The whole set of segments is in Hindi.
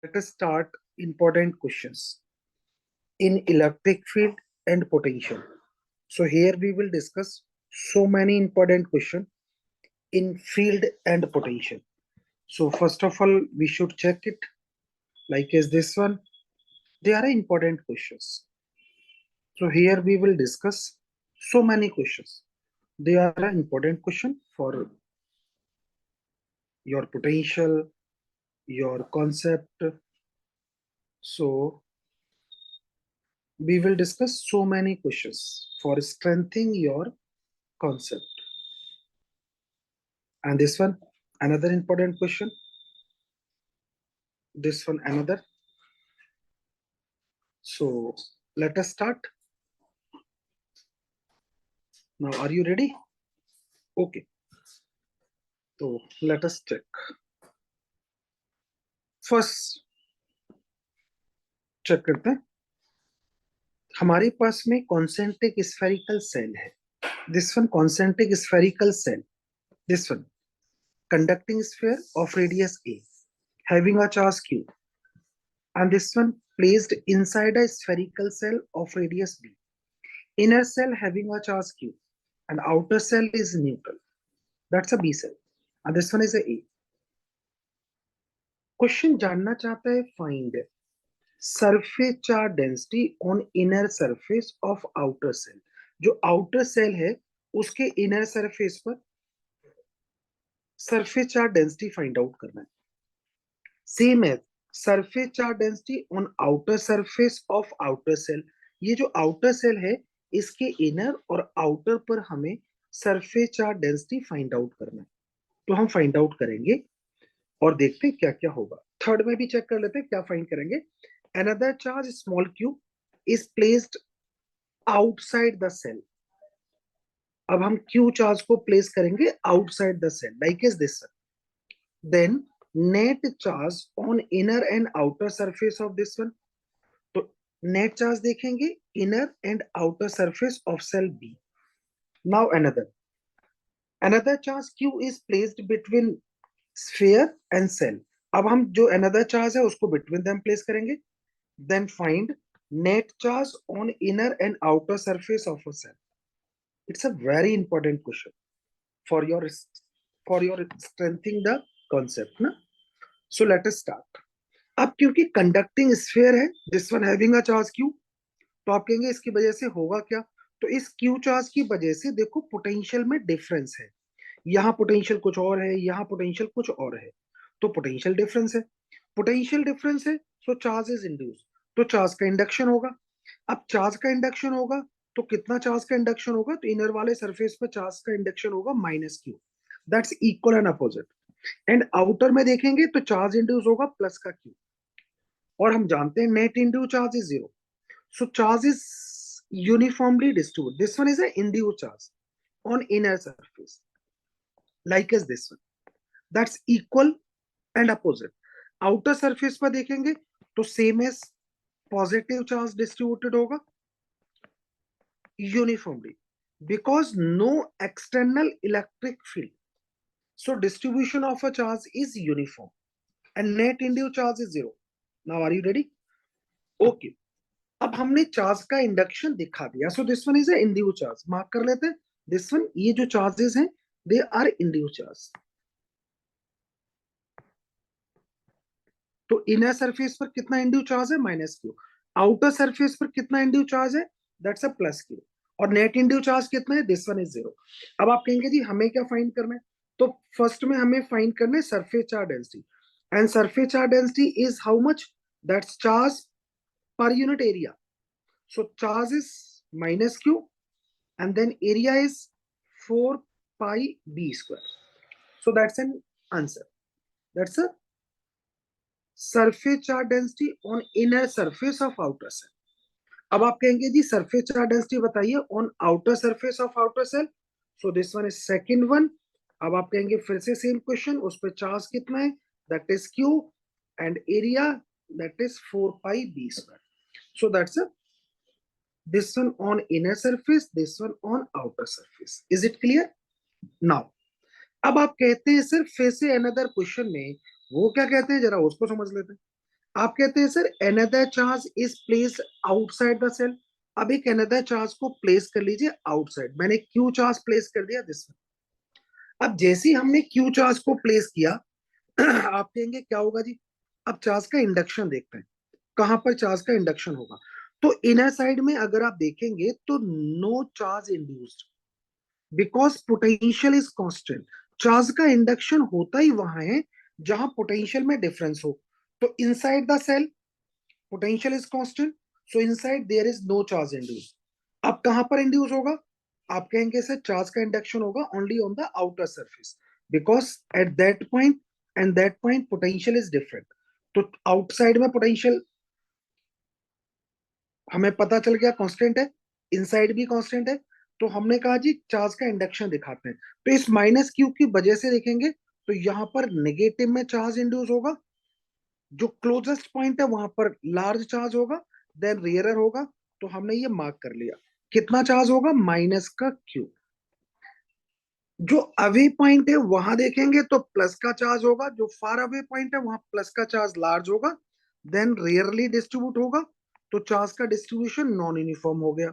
Let us start important questions in electric field and potential. So here we will discuss so many important questions in field and potential. So first of all, we should check it like is this one. They are important questions. So here we will discuss so many questions. They are an important question for your potential, your concept. So we will discuss so many questions for strengthening your concept. And this one, another important question. This one, another. So let us start. Now, are you ready? Okay. So let us check. First, check करते हैं. हमारे पास में कॉन्सेंट्रिक स्फेरिकल सेल है. This one concentric spherical shell. This one conducting sphere of radius a having a charge q, and this one placed inside a spherical cell of radius b. Inner cell having a charge q and outer cell is neutral. That's a b cell, and this one is a a. Question जानना चाहता है find surface charge density on inner surface of outer shell. जो आउटर सेल है उसके इनर सरफेस पर surface charge density find out करना है. Same as surface charge density on outer surface of outer shell. ये जो आउटर सेल है इसके इनर और आउटर पर हमें surface charge density find out करना है. तो हम फाइंड आउट करेंगे और देखते हैं क्या क्या होगा. थर्ड में भी चेक कर लेते हैं क्या फाइंड करेंगे. Another charge small q is placed outside the shell. अब हम क्यू चार्ज को प्लेस करेंगे outside the shell like is this. Then net charge on inner and outer surface of this one. तो नेट चार्ज देखेंगे inner and outer surface of shell B. Now another charge q is placed between sphere and shell. अब हम जो अनदर चार्ज है उसको बिटवीन देम प्लेस करेंगे. Then find net charge on inner and outer surface of a shell. It's a very important question for your strengthening the concept ना. So let us start. अब क्योंकि कंडक्टिंग स्फीयर है this one having a charge q, तो आप कहेंगे इसकी वजह से होगा क्या. तो इस क्यू चार्ज की वजह से देखो पोटेंशियल में डिफरेंस है. यहाँ पोटेंशियल कुछ और है, यहाँ पोटेंशियल कुछ और है. तो पोटेंशियल डिफरेंस है. पोटेंशियल डिफरेंस है सो चार्ज इज इंड्यूस. तो चार्ज का इंडक्शन होगा. अब चार्ज का इंडक्शन होगा तो कितना चार्ज का इंडक्शन होगा. तो इनर वाले सरफेस पर चार्ज का इंडक्शन होगा minus Q. That's equal and opposite. And outer में देखेंगे तो चार्ज इंड्यूस होगा प्लस का क्यू. और हम जानते हैं net induce charge is zero. So charge is uniformly distributed. This one is an induced charge on inner surface like as this one. That's equal and opposite. Outer surface पर देखेंगे तो same as positive charge distributed होगा uniformly because no external electric field. So distribution of a charge is uniform and net induced charge is zero. Now are you ready? Okay. अब हमने चार्ज का इंडक्शन दिखा दिया. सो this one is a induced charge. Mark कर लेते हैं दिस वन. ये जो चार्जेस हैं दे आर इंड्यूस्ड चार्ज. तो इनर सरफेस पर कितना इंड्यूस्ड चार्ज है माइनस क्यू. आउटर सरफेस पर कितना इंड्यूस्ड चार्ज है दैट्स अ प्लस क्यू. और नेट इंड्यूस्ड चार्ज कितना है दिस वन इज जीरो. अब आप कहेंगे जी हमें क्या फाइंड करना है. तो फर्स्ट में हमें फाइंड करना है surface charge density. And surface charge density is how much. That's charge per unit area. So charge is minus q and then area is 4 pi b square. So that's an answer. That's a surface charge density on inner surface of outer cell. अब आप कहेंगे जी surface charge density बताइए on outer surface of outer cell. So this one is second one. अब आप कहेंगे फिर से same question. उस पर charge कितना है that is q and area that is 4 pi b square. So that's a this one on inner surface, this one on outer surface. Is it clear? Now अब आप कहते हैं सर फिर से अनदर क्वेश्चन में वो क्या कहते हैं जरा उसको समझ लेते हैं. आप कहते हैं sir another charge is placed outside the cell. अब एक another charge को प्लेस कर लीजिए आउटसाइड, मैंने Q चार्ज प्लेस कर दिया दिस। अब जैसे ही हमने Q चार्ज को प्लेस किया आप कहेंगे क्या होगा जी, अब चार्ज का इंडक्शन देखते हैं, कहां पर चार्ज का इंडक्शन होगा। तो इनर साइड में अगर आप देखेंगे तो no charge induced, because potential is constant. Charge का इंडक्शन होता ही वहां है जहां पोटेंशियल में डिफरेंस हो। तो inside the shell potential is constant, so inside there is no charge induce. अब कहां पर इंड्यूस होगा, आप कहेंगे सर चार्ज का इंडक्शन होगा only on the outer surface, because at that point and that point potential is different. तो आउटसाइड में पोटेंशियल हमें पता चल गया कांस्टेंट है, इनसाइड भी कांस्टेंट है। तो हमने कहा जी चार्ज का इंडक्शन दिखाते हैं, तो इस माइनस क्यू की वजह से देखेंगे तो यहां पर नेगेटिव में चार्ज इंड्यूस होगा, जो क्लोजेस्ट पॉइंट है वहां पर लार्ज चार्ज होगा, देन रेयरर होगा। तो हमने ये मार्क कर लिया, कितना चार्ज होगा माइनस का क्यू। जो अवे पॉइंट है वहां देखेंगे तो प्लस का चार्ज होगा, जो फार अवे पॉइंट है वहां प्लस का चार्ज लार्ज होगा, देन रेयरली डिस्ट्रीब्यूट होगा। तो चार्ज का डिस्ट्रीब्यूशन नॉन यूनिफॉर्म हो गया।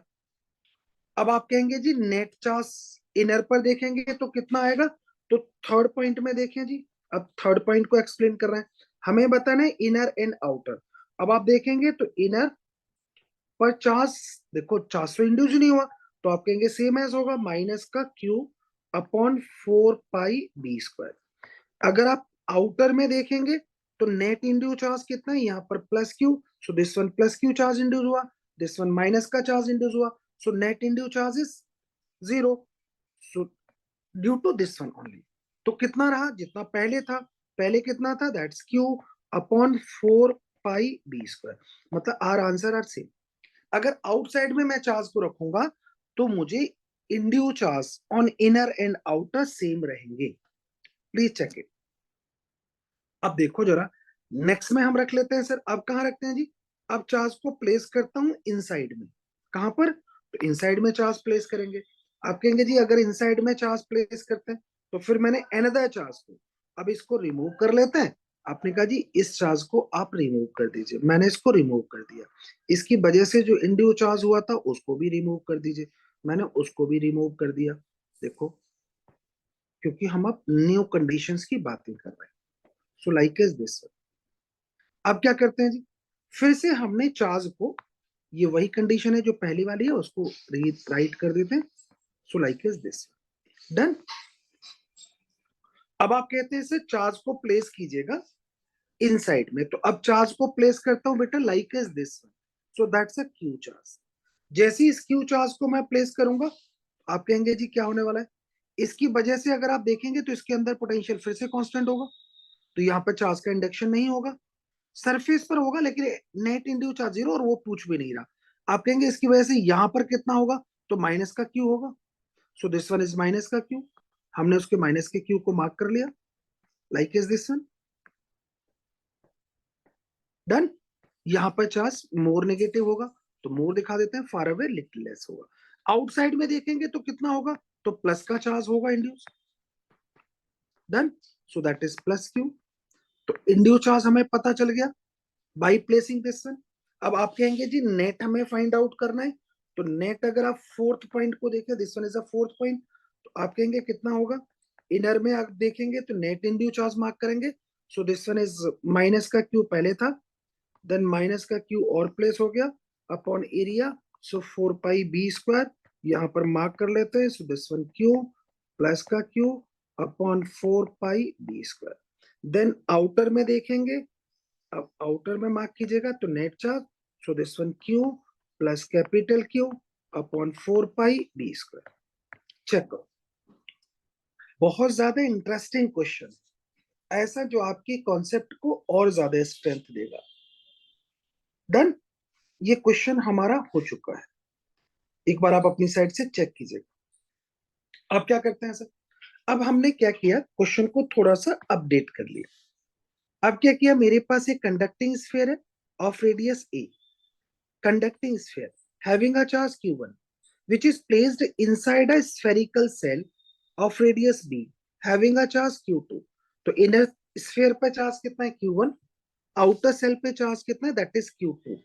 अब आप कहेंगे जी नेट चार्ज इनर पर देखेंगे तो कितना आएगा, तो थर्ड पॉइंट में देखें जी। अब थर्ड पॉइंट को एक्सप्लेन कर रहे हैं, हमें बताना है इनर एंड आउटर। अब आप देखेंगे तो इनर पर चार्ज, देखो चार्ज तो इंड्यूस नहीं हुआ, तो आप कहेंगे सेम एज होगा माइनस का q upon 4 pi B square. अगर आप आउटर में देखेंगे तो नेट इंड्यूस चार्ज कितना है, यहाँ पर plus q, so this one plus q charge induce हुआ, दिस वन माइनस का चार्ज इंड्यूस हुआ, so net induce charge is zero, so due to this one only. तो कितना रहा जितना पहले था, पहले कितना था that's q upon 4 pi B square, मतलब आर आंसर आर सेम। अगर आउटसाइड में मैं चार्ज को रखूंगा तो मुझे induce charge on inner and outer same रहेंगे। Please check it. अब देखो जरा, नेक्स्ट में हम रख लेते हैं सर, अब कहां रखते हैं जी, अब चार्ज को प्लेस करता हूं इनसाइड में, कहां पर, तो इनसाइड में चार्ज प्लेस करेंगे। आप कहेंगे जी अगर इनसाइड में चार्ज प्लेस करते हैं तो फिर मैंने एनदर चार्ज को, अब इसको रिमूव कर लेते हैं। आपने कहा जी इस चार्ज को आप रिमूव कर दीजिए, मैंने इसको रिमूव कर दिया। इसकी वजह से जो इंड्यू चार्ज हुआ था उसको भी रिमूव कर दीजिए, मैंने उसको भी रिमूव कर दिया। देखो, क्योंकि हम अब न्यू कंडीशंस की बातें कर रहे हैं। सो लाइक इज दिस। अब क्या करते हैं जी, फिर से हमने चार्ज को, ये वही कंडीशन है जो पहली वाली है, उसको राइट कर देते हैं। सो लाइक इज दिस, डन। अब आप कहते हैं सर चार्ज को प्लेस कीजिएगा इनसाइड में, तो अब चार्ज को प्लेस करता हूं बेटा like is this, so that's a Q charge. जैसे इस क्यू चार्ज को मैं प्लेस करूंगा, आप कहेंगे जी क्या होने वाला है, इसकी वजह से अगर आप देखेंगे तो इसके अंदर पोटेंशियल फिर से कांस्टेंट होगा, तो यहाँ पर चार्ज का इंडक्शन नहीं होगा, सरफेस पर होगा लेकिन नेट इंड्यू चार्ज जीरो, और वो पूछ भी नहीं रहा। आप कहेंगे इसकी वजह से यहां पर कितना होगा, तो माइनस का क्यू होगा, सो दिस वन इज माइनस का क्यू। हमने उसके माइनस के क्यू को मार्क कर लिया, like is this one, done. यहां पर चार्ज मोर नेगेटिव होगा तो मोर दिखा देते हैं, फार अवे लिटिल लेस होगा। आउटसाइड में देखेंगे तो कितना होगा, तो प्लस का चार्ज होगा induce, done, so that is plus Q. तो इंड्यूस चार्ज हमें पता चल गया बाई प्लेसिंग दिस वन। अब आप कहेंगे जी नेट हमें फाइंड आउट करना है, तो नेट अगर आप फोर्थ पॉइंट को देखें, this one is a fourth point, तो आप कहेंगे कितना होगा, इनर में आप देखेंगे तो नेट इंड्यू चार्ज मार्क करेंगे, so this one is minus का क्यू पहले था, देन माइनस का क्यू और प्लेस हो गया upon area, so 4 pi B square, यहाँ पर मार्क कर लेते हैं, so this one q plus का q upon 4 pi B square. Then outer में देखेंगे, अब आउटर में मार्क कीजिएगा तो net charge, so this one q plus capital q upon 4 pi B square. Check करो, बहुत ज्यादा इंटरेस्टिंग क्वेश्चन, ऐसा जो आपकी कॉन्सेप्ट को और ज्यादा स्ट्रेंथ देगा। डन, ये क्वेश्चन हमारा हो चुका है, एक बार आप अपनी साइड से चेक कीजिएगा। अब क्या करते हैं सर, अब हमने क्या किया, क्वेश्चन को थोड़ा सा अपडेट कर लिया। अब क्या किया, मेरे पास एक कंडक्टिंग स्फीयर है of radius A, conducting sphere having a charge q1 which is placed inside a spherical cell of radius b having a charge q2। तो इनर स्फीयर पर चार्ज कितना है q1, आउटर सेल पे चार्ज कितना है, दैट इज Q2।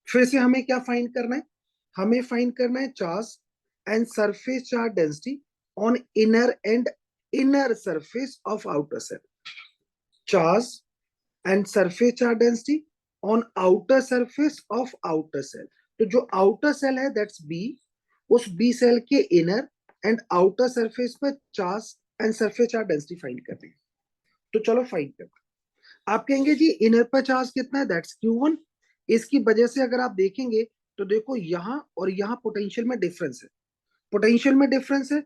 फिर से हमें क्या फाइंड करना है, हमें फाइंड करना है charge and surface charge density on inner and inner surface of outer shell. Charge and surface charge density on outer surface of outer shell. तो जो आउटर सेल है दैट्स बी, उस बी सेल के इनर एंड आउटर सरफेस पर charge and surface charge density find करनी है। तो चलो फाइंड करते हैं। आप कहेंगे जी इनर पर चार्ज कितना है, दैट्स Q1। इसकी वजह से अगर आप देखेंगे तो देखो यहां और यहां पोटेंशियल में डिफरेंस है, पोटेंशियल में डिफरेंस है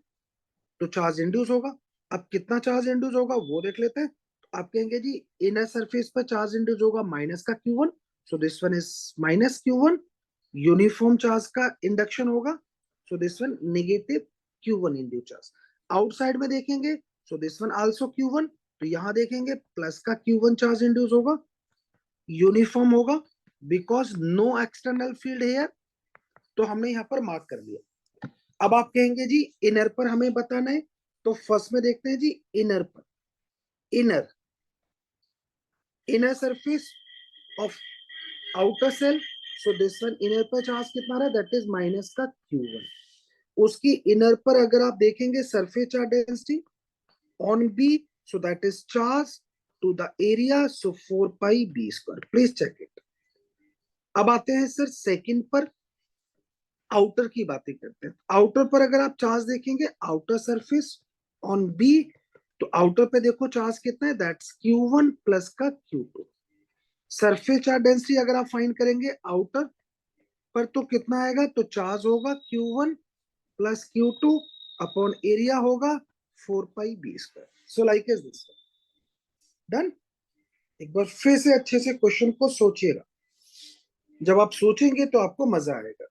तो चार्ज इंड्यूस होगा। अब कितना चार्ज इंड्यूस होगा वो देख लेते हैं। तो आप कहेंगे जी इनर सरफेस पर चार्ज इंड्यूस होगा माइनस का Q1, so this one is minus Q1। Uniform charge का इंडक्शन होगा, सो this one negative Q1 induce charge. Outside में देखेंगे so this one also Q1, तो यहां देखेंगे प्लस का Q1 चार्ज इंड्यूस होगा, यूनिफॉर्म होगा because no external field here, तो हमने यहां पर मार्क कर दिया। अब आप कहेंगे जी इनर पर हमें बताना है, तो फर्स्ट में देखते हैं जी इनर पर। Inner inner surface of outer shell, so this one inner पर चार्ज कितना रहा, दैट इज माइनस का Q1। उसकी इनर पर अगर आप देखेंगे surface charge density on B, so that is charge to the area, so 4 pi B square. Please check it. अब आते हैं सर सेकंड पर, आउटर की बातें करते हैं। आउटर पर अगर आप चार्ज देखेंगे आउटर सरफेस ऑन बी, तो आउटर पे देखो चार्ज कितना है, दैट्स Q1 प्लस का Q2। सरफेस चार्ज डेंसिटी अगर आप फाइंड करेंगे आउटर पर तो कितना आएगा, तो चार्ज होगा Q1 plus Q2 upon area होगा 4 pi B square. So like is this done. एक बार फिर से अच्छे से क्वेश्चन को सोचिएगा, जब आप सोचेंगे तो आपको मजा आएगा।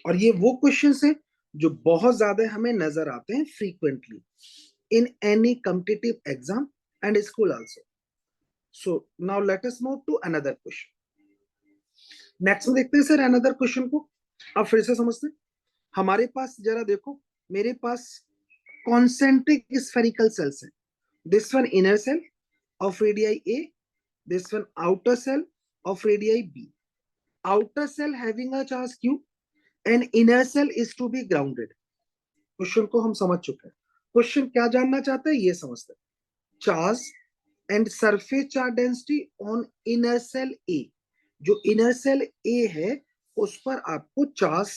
और ये वो क्वेश्चन है जो बहुत ज्यादा हमें नजर आते हैं frequently in any competitive exam and school also. So now let us move to another question. Next में देखते हैं सर अनदर क्वेश्चन को। अब फिर से समझते हैं। हमारे पास जरा देखो, मेरे पास कॉन्सेंट्रिक स्फेरिकल सेल्स है। This one inner shell of radii A, this one outer shell of radii B. Outer shell having a charge Q and inner cell is to be grounded। Question को हम समझ चुके हैं। क्वेश्चन क्या जानना चाहते हैं ये समझते हैं। Charge and surface charge density on inner shell A. जो इनर सेल ए है उस पर आपको charge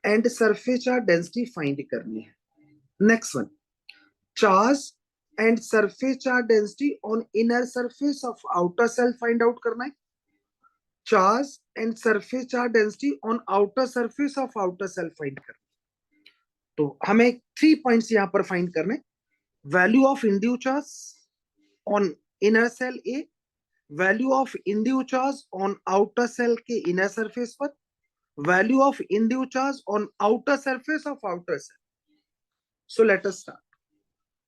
and surface charge density find करनी है। Next one, charge and surface charge density on inner surface of outer shell find out करना है। Charge and surface charge density on outer surface of outer shell find करना। तो हमें 3 पॉइंट्स यहां पर फाइंड करने। Value of induce charge on inner shell A, value of induce charge on outer shell के इनर सरफेस पर, value of induce charge on outer surface of outer shell. So let us start.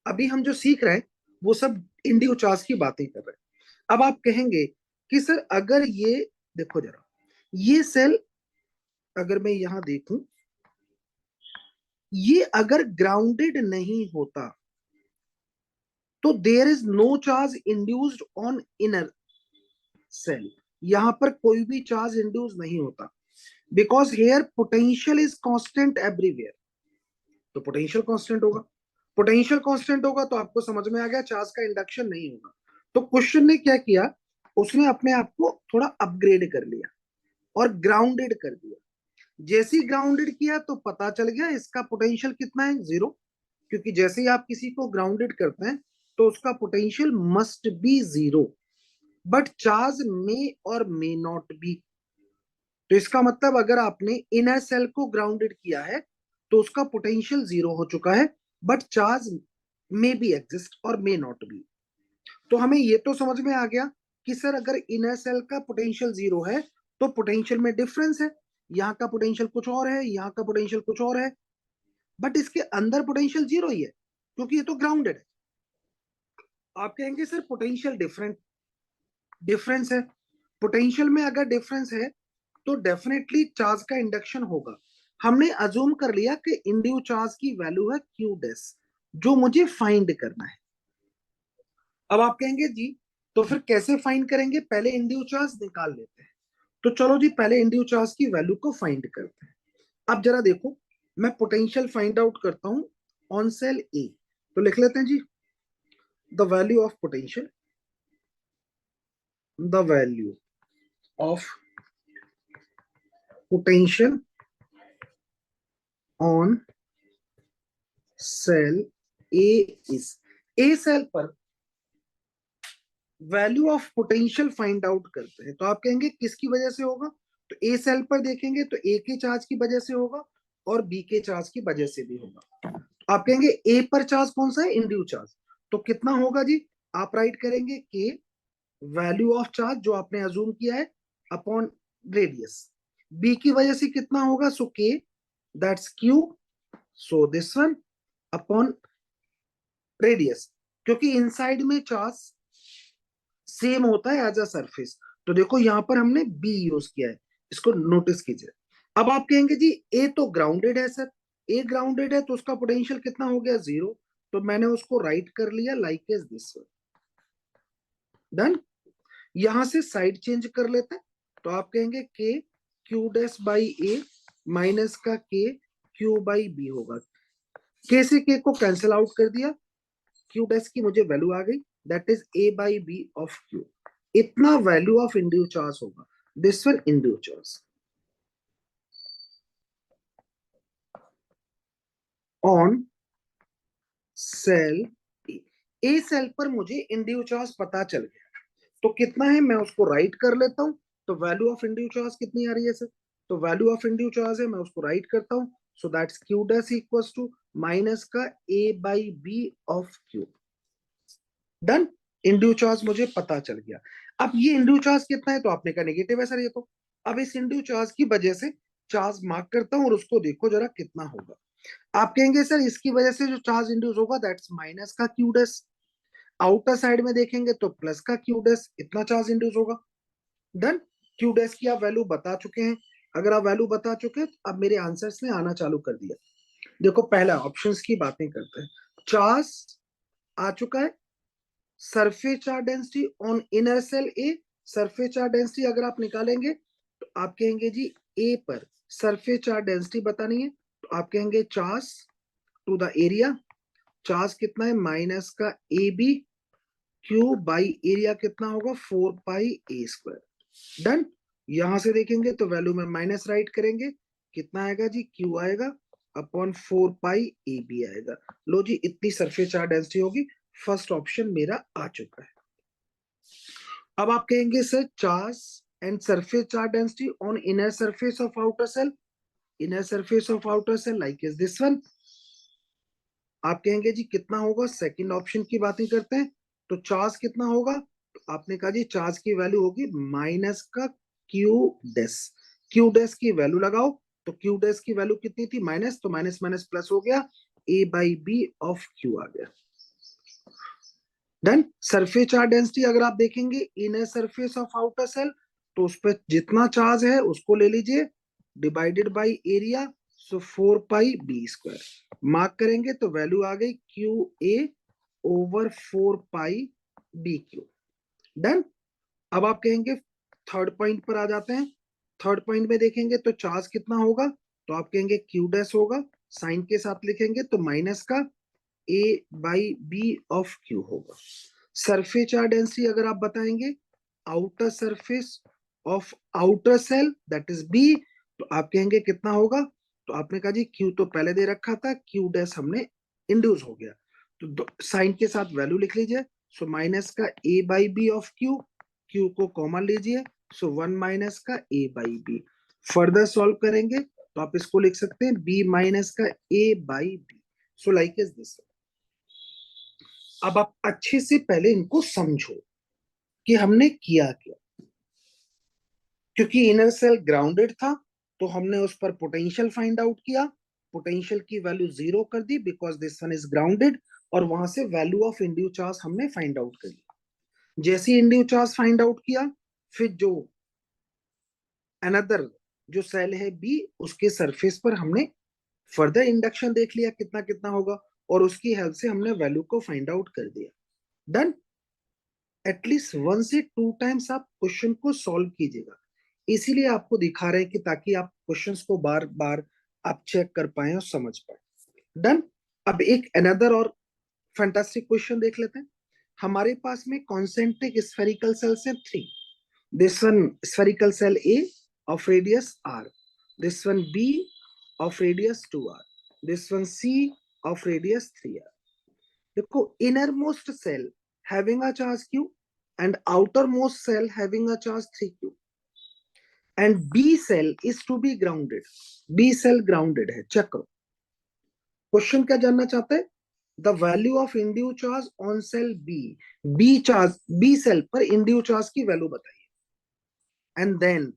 अभी हम जो सीख रहे हैं वो सब इंड्यूस चार्ज की बातें कर रहे हैं। अब आप कहेंगे कि सर अगर ये देखो जरा, ये सेल अगर मैं यहां देखूं, ये अगर ग्राउंडेड नहीं होता तो there is no charge induced on inner shell. यहां पर कोई भी चार्ज इंड्यूस नहीं होता because here potential is constant everywhere. तो पोटेंशियल कांस्टेंट होगा, पोटेंशियल कांस्टेंट होगा तो आपको समझ में आ गया चार्ज का इंडक्शन नहीं होगा। तो क्वेश्चन ने क्या किया, उसने अपने आप को थोड़ा अपग्रेड कर लिया और ग्राउंडेड कर दिया। जैसे ही ग्राउंडेड किया तो पता चल गया इसका पोटेंशियल कितना है, 0। क्योंकि जैसे ही आप किसी को ग्राउंडेड करते हैं तो उसका potential must be 0, but charge may और मे नॉट बी। तो इसका मतलब अगर आपने इनर सेल को ग्राउंडेड किया है तो उसका पोटेंशियल 0 हो चुका है, but charge may be exist और मे नॉट बी। तो हमें ये तो समझ में आ गया कि सर अगर इनर सेल का पोटेंशियल 0 है तो पोटेंशियल में डिफरेंस है, यहाँ का पोटेंशियल कुछ और है, यहाँ का पोटेंशियल कुछ और है, बट इसके अंदर पोटेंशियल 0 ही है क्योंकि ये तो ग्राउंडेड है। आप कहेंगे सर पोटेंशियल डिफरेंस है। पोटेंशियल में अगर डिफरेंस है तो डेफिनेटली चार्ज का इंडक्शन होगा। हमने अज्यूम कर लिया कि इंड्यूस चार्ज की वैल्यू है Q डैश, जो मुझे फाइंड करना है। अब आप कहेंगे जी तो फिर कैसे फाइंड करेंगे, पहले इंड्यूस चार्ज निकाल लेते हैं। तो चलो जी पहले इंड्यूस चार्ज की वैल्यू को फाइंड करते हैं। अब जरा देखो, मैं पोटेंशियल फाइंड आउट करता हूं ऑन सेल ए। तो लिख लेते हैं जी, the value of potential, the value of potential on shell A is, A shell पर value of potential find out करते हैं। तो आप कहेंगे किसकी वजह से होगा, तो ए सेल पर देखेंगे तो ए के चार्ज की वजह से होगा और बी के चार्ज की वजह से भी होगा। तो आप कहेंगे ए पर चार्ज कौन सा है, इंड्यूस चार्ज, तो कितना होगा जी, आप राइट करेंगे के वैल्यू ऑफ चार्ज जो आपने अज्यूम किया है अपॉन रेडियस। बी की वजह से कितना होगा, सो के that's Q, so this one upon radius, क्योंकि इनसाइड में चार्ज सेम होता है एज अ सरफेस। तो देखो यहां पर हमने बी यूज किया है, इसको नोटिस कीजिए। अब आप कहेंगे जी ए तो ग्राउंडेड है सर, ए ग्राउंडेड है तो उसका पोटेंशियल कितना हो गया, जीरो। तो मैंने उसको राइट कर लिया लाइक एज दिस, डन। यहां से साइड चेंज कर लेते हैं। तो आप कहेंगे k q dash by A minus का के क्यू बाई बी होगा। के से के को कैंसिल आउट कर दिया, क्यू डैश की मुझे वैल्यू आ गई, that is A by B of q. इतना वैल्यू ऑफ इंड्यूस चार्ज होगा, this one induce charge on shell A shell पर मुझे इंड्यूस चार्ज पता चल गया। तो कितना है मैं उसको राइट कर लेता हूं। तो वैल्यू ऑफ इंड्यूस चार्ज कितनी आ रही है सर, तो वैल्यू ऑफ इंड्यूस चार्ज है, मैं उसको राइट करता हूं। So that's q dash equals to minus का ए by B of q, done. Induce charge मुझे पता चल गया। अब ये इंड्यूस चार्ज कितना है, तो आपने कहा नेगेटिव है सर ये तो। अब इस इंड्यूस चार्ज की वजह से चार्ज मार्क करता हूं और उसको देखो जरा कितना होगा। आप कहेंगे सर इसकी वजह से जो चार्ज इंड्यूस होगा दैट्स माइनस का क्यू डैश, आउटर साइड में देखेंगे तो प्लस का क्यू डैश, इतना चार्ज इंड्यूस होगा, डन। क्यू डैश की आप वैल्यू बता चुके हैं। अगर आप वैल्यू बता चुके हैं तो अब मेरे आंसर्स ने आना चालू कर दिया। देखो पहला ऑप्शंस की बातें करते हैं। चार्ज आ चुका है, surface charge density on inner shell A, surface charge density अगर आप निकालेंगे तो आप कहेंगे जी ए पर सरफेस चार्ज डेंसिटी बतानी है। तो आप कहेंगे charge to the area, charge कितना है माइनस का A B q by area कितना होगा 4 पाई ए स्क्वायर, डन। यहां से देखेंगे तो वैल्यू में माइनस राइट करेंगे, कितना आएगा जी क्यू आएगा अपॉन 4 पाई ए बी आएगा। लो जी इतनी सरफेस चार्ज डेंसिटी होगी, फर्स्ट ऑप्शन मेरा आ चुका है। अब आप कहेंगे sir charge and surface charge density on inner surface of outer shell, inner surface of outer shell like is this one. आप कहेंगे जी कितना होगा, सेकंड ऑप्शन की बातें करते हैं। तो चार्ज कितना होगा, तो आपने कहा जी चार्ज की वैल्यू होगी माइनस का क्यू डैश, क्यू डैश की वैल्यू लगाओ। तो क्यू डैश की वैल्यू कितनी थी माइनस, तो माइनस माइनस प्लस हो गया, A by B of q आ गया, डन। सरफेस चार्ज डेंसिटी अगर आप देखेंगे inner surface of outer shell, तो उस पर जितना चार्ज है उसको ले लीजिए divided by area, so 4 pi B square, mark करेंगे तो वैल्यू आ गई q A over 4 pi B q, done. अब आप कहेंगे थर्ड पॉइंट पर आ जाते हैं। थर्ड पॉइंट में देखेंगे तो चार्ज कितना होगा, तो आप कहेंगे क्यू डैश होगा, साइन के साथ लिखेंगे तो माइनस का ए बाई बी ऑफ क्यू होगा। सरफेस चार्ज डेंसिटी अगर आप बताएंगे outer surface of outer shell that is B, तो आप कहेंगे कितना होगा, तो आपने कहा जी क्यू तो पहले दे रखा था, क्यू डैश हमने इंड्यूस हो गया, तो साइन के साथ वैल्यू लिख लीजिए। सो माइनस का ए by B of q, q को कॉमन लीजिए, सो 1 माइनस का ए बाई बी। फर्दर सॉल्व करेंगे तो आप इसको लिख सकते हैं बी माइनस का ए by b, so like is this. अब आप अच्छे से पहले इनको समझो कि हमने किया क्या। क्योंकि इनर सेल ग्राउंडेड था तो हमने उस पर पोटेंशियल फाइंड आउट किया, पोटेंशियल की वैल्यू जीरो कर दी because this one is grounded, और वहां से वैल्यू ऑफ इंड्यूस चार्ज हमने फाइंड आउट करी। जैसे ही इंड्यूस चार्ज फाइंड आउट किया, फिर जो अनदर जो सेल है बी, उसके सरफेस पर हमने फर्दर इंडक्शन देख लिया कितना कितना होगा, और उसकी हेल्प से हमने वैल्यू को फाइंड आउट कर दिया, डन। एटलीस्ट 1 से 2 टाइम्स आप क्वेश्चन को सॉल्व कीजिएगा। इसीलिए आपको दिखा रहे हैं कि ताकि आप क्वेश्चंस को बार बार आप चेक कर पाए और समझ पाए। डन। अब एक अनदर और फैंटास्टिक क्वेश्चन देख लेते हैं। हमारे पास में कॉन्सेंट्रिक स्फेरिकल सेल्स हैं 3। This one spherical shell A of radius r, this one b of radius 2r, this one c of radius 3r। देखो, innermost cell having a charge q and outermost cell having a charge 3q and b cell is to be grounded। b cell grounded है। चेक करो, क्वेश्चन क्या जानना चाहते हैं? The value of induced charge on shell B. B shell पर इंड्यू चार्ज की वैल्यू बताइए। And then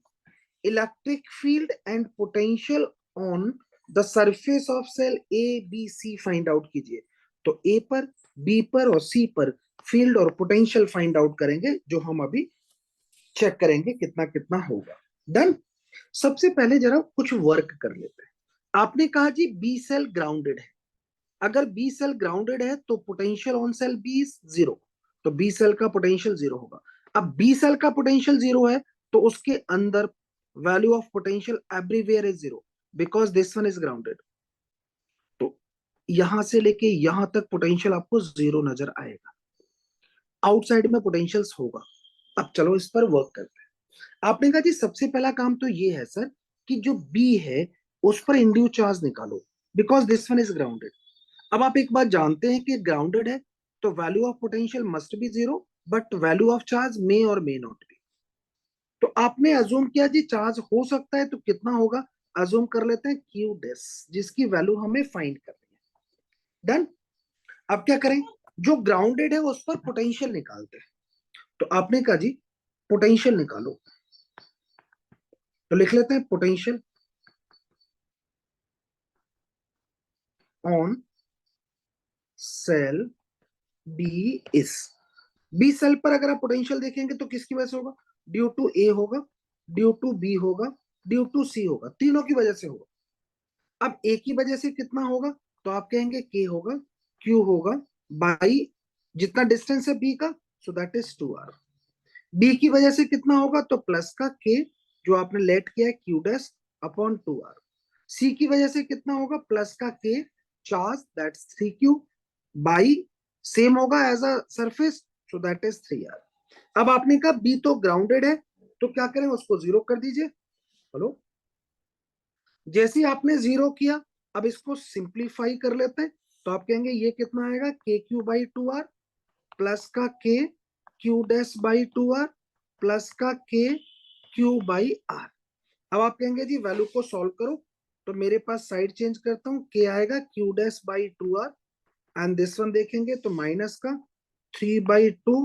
electric field and potential on the surface of shell A B c find out कीजिए। तो ए पर, बी पर और सी पर फील्ड और पोटेंशियल फाइंड आउट करेंगे, जो हम अभी चेक करेंगे कितना कितना होगा। डन। सबसे पहले जरा कुछ वर्क कर लेते हैं। आपने कहा जी बी सेल ग्राउंडेड है। अगर बी सेल ग्राउंडेड है तो potential on shell B is 0, तो बी सेल का पोटेंशियल 0 होगा। अब बी सेल का पोटेंशियल 0 है तो उसके अंदर value of potential everywhere is 0 because this one is grounded. तो यहां से लेके यहां तक पोटेंशियल आपको 0 नजर आएगा। आउटसाइड में पोटेंशियल्स होगा। अब चलो इस पर वर्क करते हैं। आपने कहा जी सबसे पहला काम तो ये है सर कि जो बी है उस पर इंड्यूस चार्ज निकालो because this one is grounded. अब आप एक बात जानते हैं कि ग्राउंडेड है तो value of potential must be 0, but value of charge may और मे नॉट बी। तो आपने अज्यूम किया जी चार्ज हो सकता है तो कितना होगा, अज्यूम कर लेते हैं क्यू डेस, जिसकी वैल्यू हमें फाइंड करनी है। डन। अब क्या करें, जो ग्राउंडेड है उस पर पोटेंशियल निकालते हैं। तो आपने कहा जी पोटेंशियल निकालो, तो लिख लेते हैं potential on shell B is. B shell पर अगर आप पोटेंशियल देखेंगे तो किसकी वजह से होगा, ड्यू टू ए होगा, ड्यू टू बी होगा, ड्यू टू सी होगा, तीनों की वजह से होगा। अब ए की वजह से कितना होगा, तो आप कहेंगे के होगा, क्यू होगा बाई जितना डिस्टेंस है बी का, सो दैट इज 2r। बी की वजह से कितना होगा, तो प्लस का के जो आपने लेट किया है Q dash upon 2r। C की वजह से कितना होगा, प्लस का के charge that's 3q by same होगा as a surface, so that is 3r। अब आपने कहा बी तो ग्राउंडेड है तो क्या करें, उसको 0 कर दीजिए। हेलो, जैसे ही आपने 0 किया, अब इसको सिंप्लीफाई कर लेते हैं। तो आप कहेंगे ये कितना आएगा, के क्यू बाई 2r प्लस का के q dash by 2r plus का के क्यू बाई आर। अब आप कहेंगे जी वैल्यू को सॉल्व करो, तो मेरे पास साइड चेंज करता हूं, के आएगा Q dash by 2r and this one देखेंगे तो माइनस का 3/2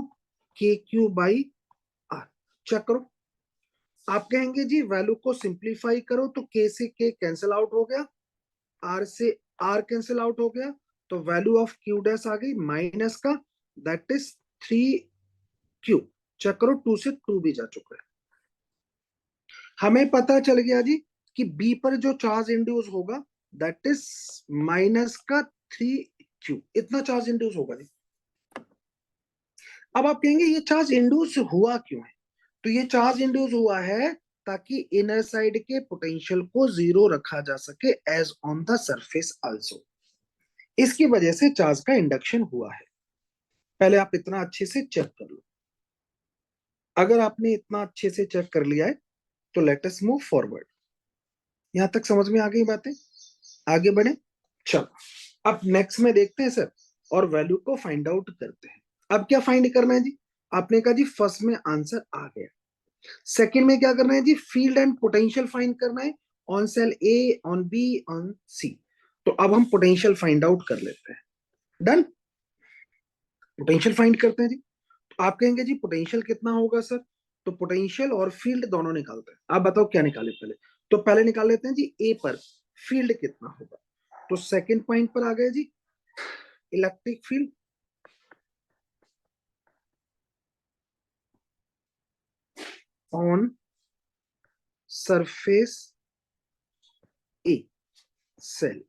के क्यू बाई आर। चेक करो। आप कहेंगे जी वैल्यू को सिंप्लीफाई करो, तो के से के कैंसिल आउट हो गया, आर से आर कैंसिल आउट हो गया, तो वैल्यू ऑफ क्यू डैश आ गई माइनस का दैट इज 3q। चेक करो 2 से 2 भी जा चुका है। हमें पता चल गया जी कि बी पर जो चार्ज इंड्यूस होगा दैट इज माइनस का 3q, इतना चार्ज इंड्यूस होगा जी। अब आप कहेंगे ये चार्ज इंड्यूस हुआ क्यों है, तो ये चार्ज इंड्यूस हुआ है ताकि इनर साइड के पोटेंशियल को 0 रखा जा सके as on the surface also. इसकी वजह से चार्ज का इंडक्शन हुआ है। पहले आप इतना अच्छे से चेक कर लो। अगर आपने इतना अच्छे से चेक कर लिया है तो लेट अस मूव फॉरवर्ड। यहां तक समझ में आ गई बातें, आगे बढ़े। चलो अब नेक्स्ट में देखते हैं सर, और वैल्यू को फाइंड आउट करते हैं। अब क्या फाइंड करना है जी, आपने कहा जी फर्स्ट में आंसर आ गया। सेकंड में क्या करना है जी, फील्ड एंड पोटेंशियल फाइंड करना है on shell a, on b, on c. तो अब हम पोटेंशियल फाइंड आउट कर लेते हैं। डन। पोटेंशियल फाइंड करते हैं जी। तो आप कहेंगे जी पोटेंशियल कितना होगा सर, तो पोटेंशियल और फील्ड दोनों निकालते हैं। आप बताओ क्या निकाले पहले, तो पहले निकाल लेते हैं जी ए पर फील्ड कितना होगा। तो सेकंड पॉइंट पर आ गए जी, electric field on surface a shell.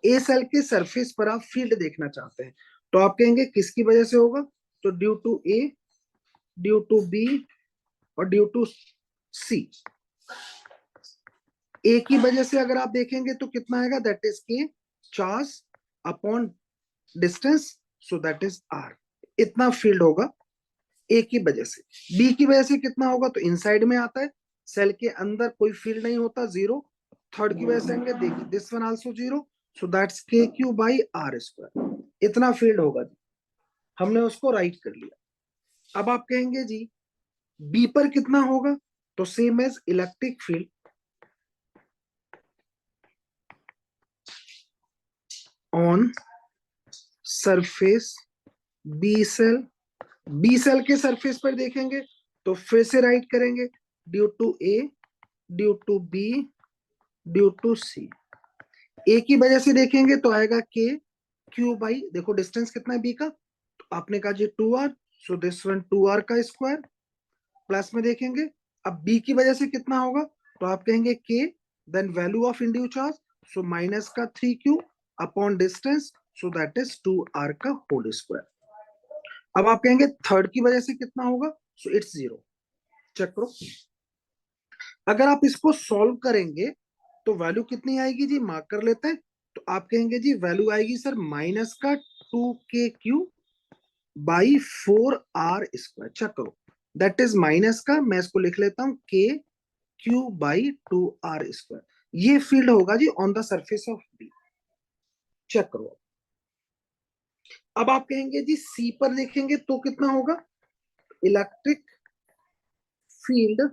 A shell के सरफेस पर आप फील्ड देखना चाहते हैं, तो आप कहेंगे किसकी वजह से होगा, तो due to A due to B और ड्यू टू सी। ए की वजह से अगर आप देखेंगे तो कितना आएगा, that is K charge upon distance, so that is R. इतना फील्ड होगा ए की वजह से। बी की वजह से कितना होगा, तो इनसाइड में आता है, सेल के अंदर कोई फील्ड नहीं होता, जीरो। थर्ड की वजह से आएंगे, देखिए this one also zero, so that's के क्यू बाई आर स्क्वायर। इतना फील्ड होगा जी, हमने उसको राइट कर लिया। अब आप कहेंगे जी बी पर कितना होगा, तो same as electric field on surface b shell. B shell के सरफेस पर देखेंगे तो फिर से राइट करेंगे, due to A, due to b, due to सी। ए की वजह से देखेंगे तो आएगा के क्यू बाई, देखो डिस्टेंस कितना है बी का, तो आपने कहा जी 2r, so this one 2r का स्क्वायर। प्लस में देखेंगे, अब बी की वजह से कितना होगा, तो आप कहेंगे K, then value of induce charge, so minus का 3q upon distance, so that is 2r का होल स्क्वायर। अब आप कहेंगे थर्ड की वजह से कितना होगा, सो इट्स जीरो। चेक करो, अगर आप इसको सॉल्व करेंगे तो वैल्यू कितनी आएगी जी, मार्क कर लेते हैं। तो आप कहेंगे जी वैल्यू आएगी सर माइनस का 2k q by 4r square. Check करो, दैट इज माइनस का, मैं इसको लिख लेता हूं k Q by 2r square. ये फील्ड होगा जी on the surface of b. Check करो, अब आप कहेंगे जी सी पर देखेंगे तो कितना होगा, electric field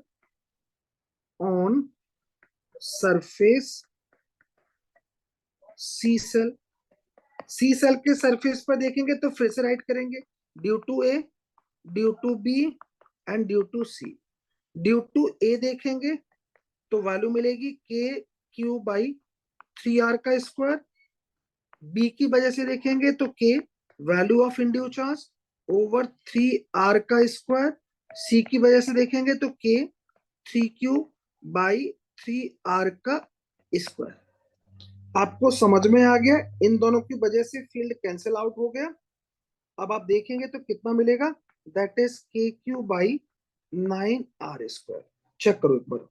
on surface c shell. C shell के सरफेस पर देखेंगे तो फिर से राइट करेंगे, due to A, due to b and due to c. Due to a देखेंगे तो वैल्यू मिलेगी के क्यू बाई 3r का स्क्वायर। बी की वजह से देखेंगे तो के value of induce charge over 3r का स्क्वायर। सी की वजह से देखेंगे तो के 3q बाई 3r का स्क्वायर। आपको समझ में आ गया, इन दोनों की वजह से फील्ड कैंसिल आउट हो गया। अब आप देखेंगे तो कितना मिलेगा, that is K Q by 9r square. Check करो एक बार,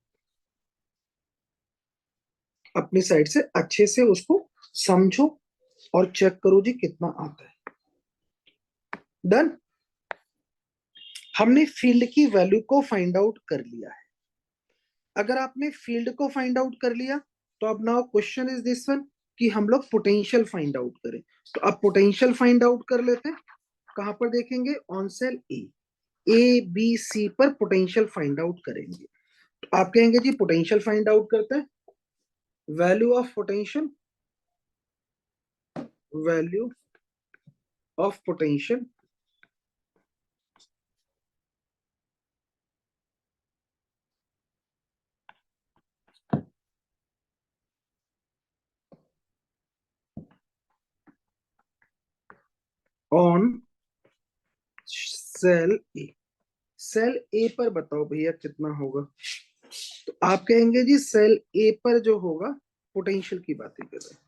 अपनी साइड से अच्छे से उसको समझो और चेक करो जी कितना आता है। डन, हमने फील्ड की वैल्यू को फाइंड आउट कर लिया है। अगर आपने फील्ड को फाइंड आउट कर लिया तो अब now question is this one, कि हम लोग पोटेंशियल फाइंड आउट करें। तो अब पोटेंशियल फाइंड आउट कर लेते हैं। कहां पर देखेंगे, on shell A B C पर पोटेंशियल फाइंड आउट करेंगे। तो आप कहेंगे जी पोटेंशियल फाइंड आउट करते हैं, value of potential, value of potential on shell A. Shell a पर बताओ भैया कितना होगा, तो आप कहेंगे जी सेल ए पर जो होगा, पोटेंशियल की बात कर रहे हैं,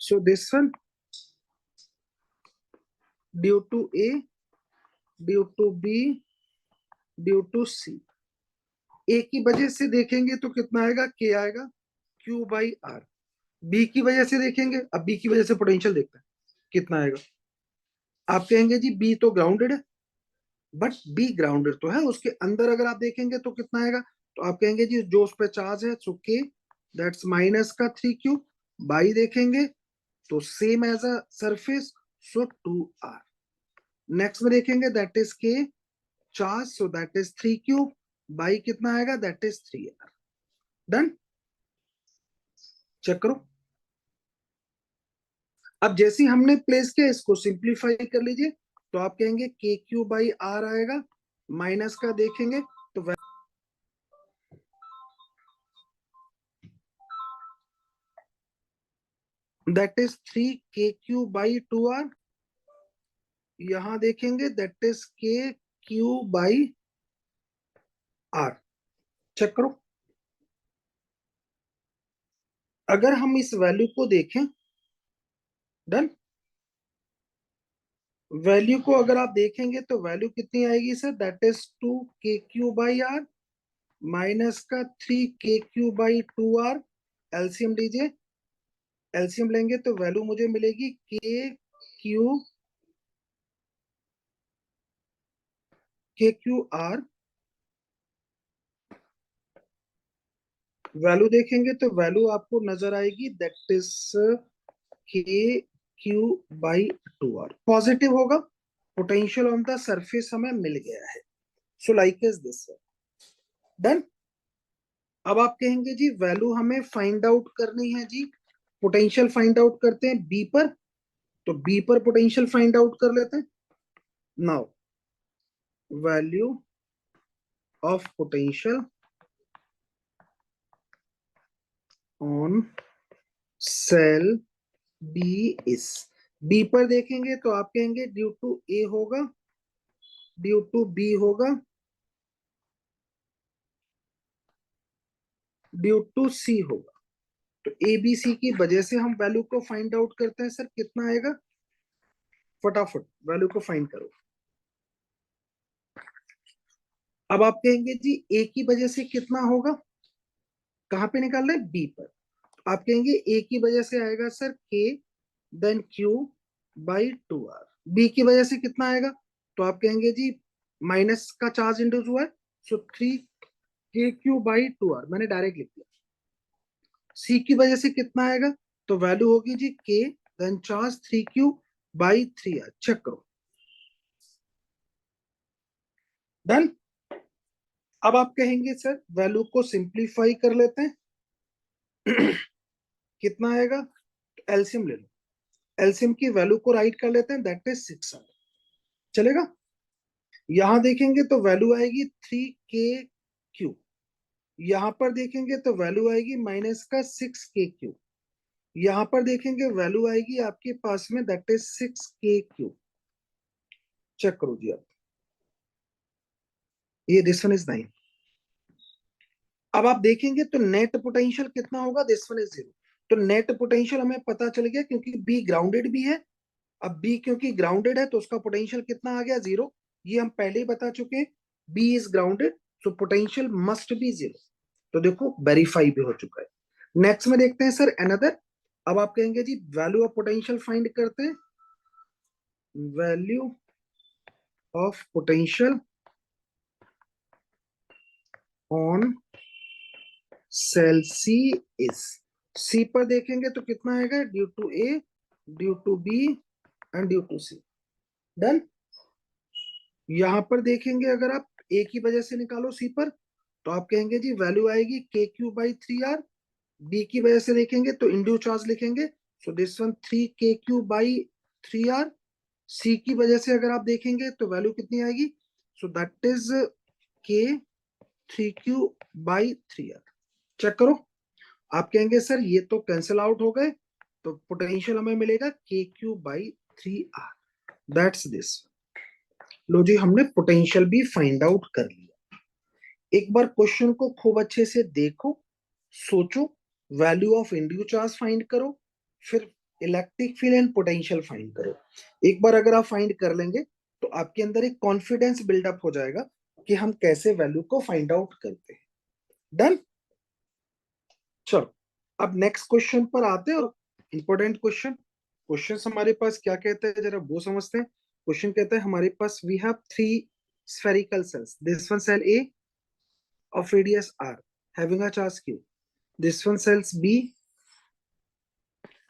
so this one due to A, due to b, due to सी। ए की वजह से देखेंगे तो कितना आएगा, के आएगा क्यू बाई आर। बी की वजह से देखेंगे, अब बी की वजह से पोटेंशियल देखते हैं कितना आएगा। आप कहेंगे जी बी तो ग्राउंडेड है, बट बी ग्राउंडेड तो है, उसके अंदर अगर आप देखेंगे तो कितना आएगा, तो आप कहेंगे जी जो उस पर चार्ज है, सो के दैट्स माइनस का 3q बाई देखेंगे तो same as a surface, so 2r। Next में देखेंगे that is K charge, so that is 3q by कितना आएगा, that is 3r। Done, check करो। अब जैसे ही हमने प्लेस किया, इसको सिंप्लीफाई कर लीजिए, तो आप कहेंगे के क्यू बाई आर आएगा, माइनस का देखेंगे तो that is 3k Q by 2r। यहां देखेंगे that is K Q by are. Check करो, अगर हम इस वैल्यू को देखें, डन, वैल्यू को अगर आप देखेंगे तो वैल्यू कितनी आएगी sir, that is 2 KQ/R minus का 3 KQ/2R। एलसीएम लीजिए, एलसीएम लेंगे तो वैल्यू मुझे मिलेगी KQ/R। वैल्यू देखेंगे तो वैल्यू आपको नजर आएगी दैट इज KQ/2R। पॉजिटिव होगा, पोटेंशियल ऑन द सरफेस हमें मिल गया है। सो लाइक इज दिस। डन। अब आप कहेंगे जी वैल्यू हमें फाइंड आउट करनी है जी, पोटेंशियल फाइंड आउट करते हैं बी पर, तो बी पर पोटेंशियल फाइंड आउट कर लेते हैं। Now value of potential on shell B is, B पर देखेंगे तो आप कहेंगे ड्यू टू ए होगा, ड्यू टू बी होगा, ड्यू टू सी होगा। तो ए बी सी की वजह से हम वैल्यू को फाइंड आउट करते हैं। सर कितना आएगा, फटाफट वैल्यू को फाइंड करो। अब आप कहेंगे जी ए की वजह से कितना होगा, कहां पे निकाल रहे हैं, बी पर। आप कहेंगे ए की वजह से आएगा sir K, then Q/2R। B की वजह से कितना आएगा, तो आप कहेंगे जी माइनस का चार्ज इंड्यूस हुआ है, सो 3 KQ/2R मैंने डायरेक्ट लिख दिया। सी की वजह से कितना आएगा, तो वैल्यू होगी जी के, देन चार्ज 3Q/3R। चेक करो। डन। अब आप कहेंगे सर वैल्यू को सिंप्लीफाई कर लेते हैं। कितना आएगा, एलसीएम ले लो, एलसीएम की वैल्यू को राइट कर लेते हैं, दैट इज 6। चलेगा। यहां देखेंगे तो वैल्यू आएगी 3 KQ, यहां पर देखेंगे तो वैल्यू आएगी माइनस का 6 KQ, यहां पर देखेंगे वैल्यू आएगी आपके पास में दैट इज 6 KQ। चेक करो जी आप, ये दिस वन इज 9। अब आप देखेंगे तो नेट पोटेंशियल कितना होगा, दिस वन इज 0। तो नेट पोटेंशियल हमें पता चल गया क्योंकि बी ग्राउंडेड भी है। अब बी क्योंकि ग्राउंडेड है तो उसका पोटेंशियल कितना आ गया, 0। ये हम पहले ही बता चुके हैं, B is grounded so potential must be 0। तो देखो वेरीफाई भी हो चुका है। नेक्स्ट में देखते हैं सर अनदर। अब आप कहेंगे जी वैल्यू ऑफ पोटेंशियल फाइंड करते हैं। Value of potential on shell c is, c पर देखेंगे तो कितना आएगा, due to A, due to b and due to c. Done. यहां पर देखेंगे अगर आप ए की वजह से निकालो सी पर, तो आप कहेंगे जी वैल्यू आएगी KQ/3R। बी की वजह से देखेंगे तो इंड्यूस चार्ज लिखेंगे, सो दिस वन 3 KQ/3R। सी की वजह से अगर आप देखेंगे तो वैल्यू कितनी आएगी, सो दैट इज K3Q/3R। चेक करो। आप कहेंगे सर ये तो कैंसिल आउट हो गए, तो पोटेंशियल हमें मिलेगा KQ/3R। That's this. लो जी हमने पोटेंशियल भी फाइंड आउट कर लिया। एक बार क्वेश्चन को खूब अच्छे से देखो, सोचो, value of induce charge find करो, फिर electric field and potential find करो। एक बार अगर आप फाइंड कर लेंगे तो आपके अंदर एक कॉन्फिडेंस बिल्डअप हो जाएगा कि हम कैसे वैल्यू को फाइंड आउट करते हैं। डन। चलो अब नेक्स्ट क्वेश्चन पर आते हैं, और इंपॉर्टेंट क्वेश्चन। क्वेश्चन हमारे पास क्या कहते हैं जरा वो समझते हैं। क्वेश्चन कहता है हमारे पास we have 3 spherical cells, this one cell A of radius R having a charge Q, this one cells B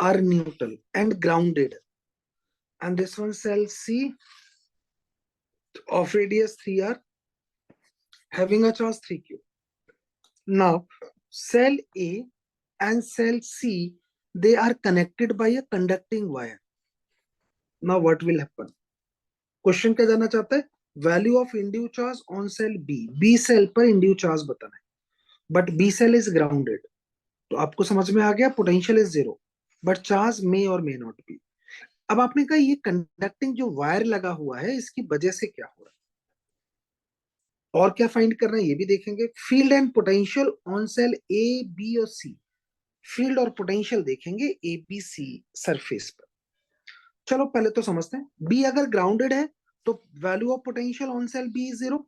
are neutral and grounded, and this one cell C of radius 3R having a charge 3Q. Now cell A and cell C, they are connected by a conducting wire. Now what will happen? Question क्या जानना चाहता है, value of induce charge on shell B, B shell पर इंड्यूस चार्ज बताना है, but B shell is grounded. तो आपको समझ में आ गया potential is 0, but charge may और मे नॉट बी। अब आपने कहा ये कंडक्टिंग जो वायर लगा हुआ है इसकी वजह से क्या हो रहा है, और क्या फाइंड करना है ये भी देखेंगे। Field and potential on shell A B और सी, फील्ड और पोटेंशियल देखेंगे ए बी सी सरफेस पर। चलो पहले तो समझते हैं, बी अगर ग्राउंडेड है तो value of potential on shell B is 0।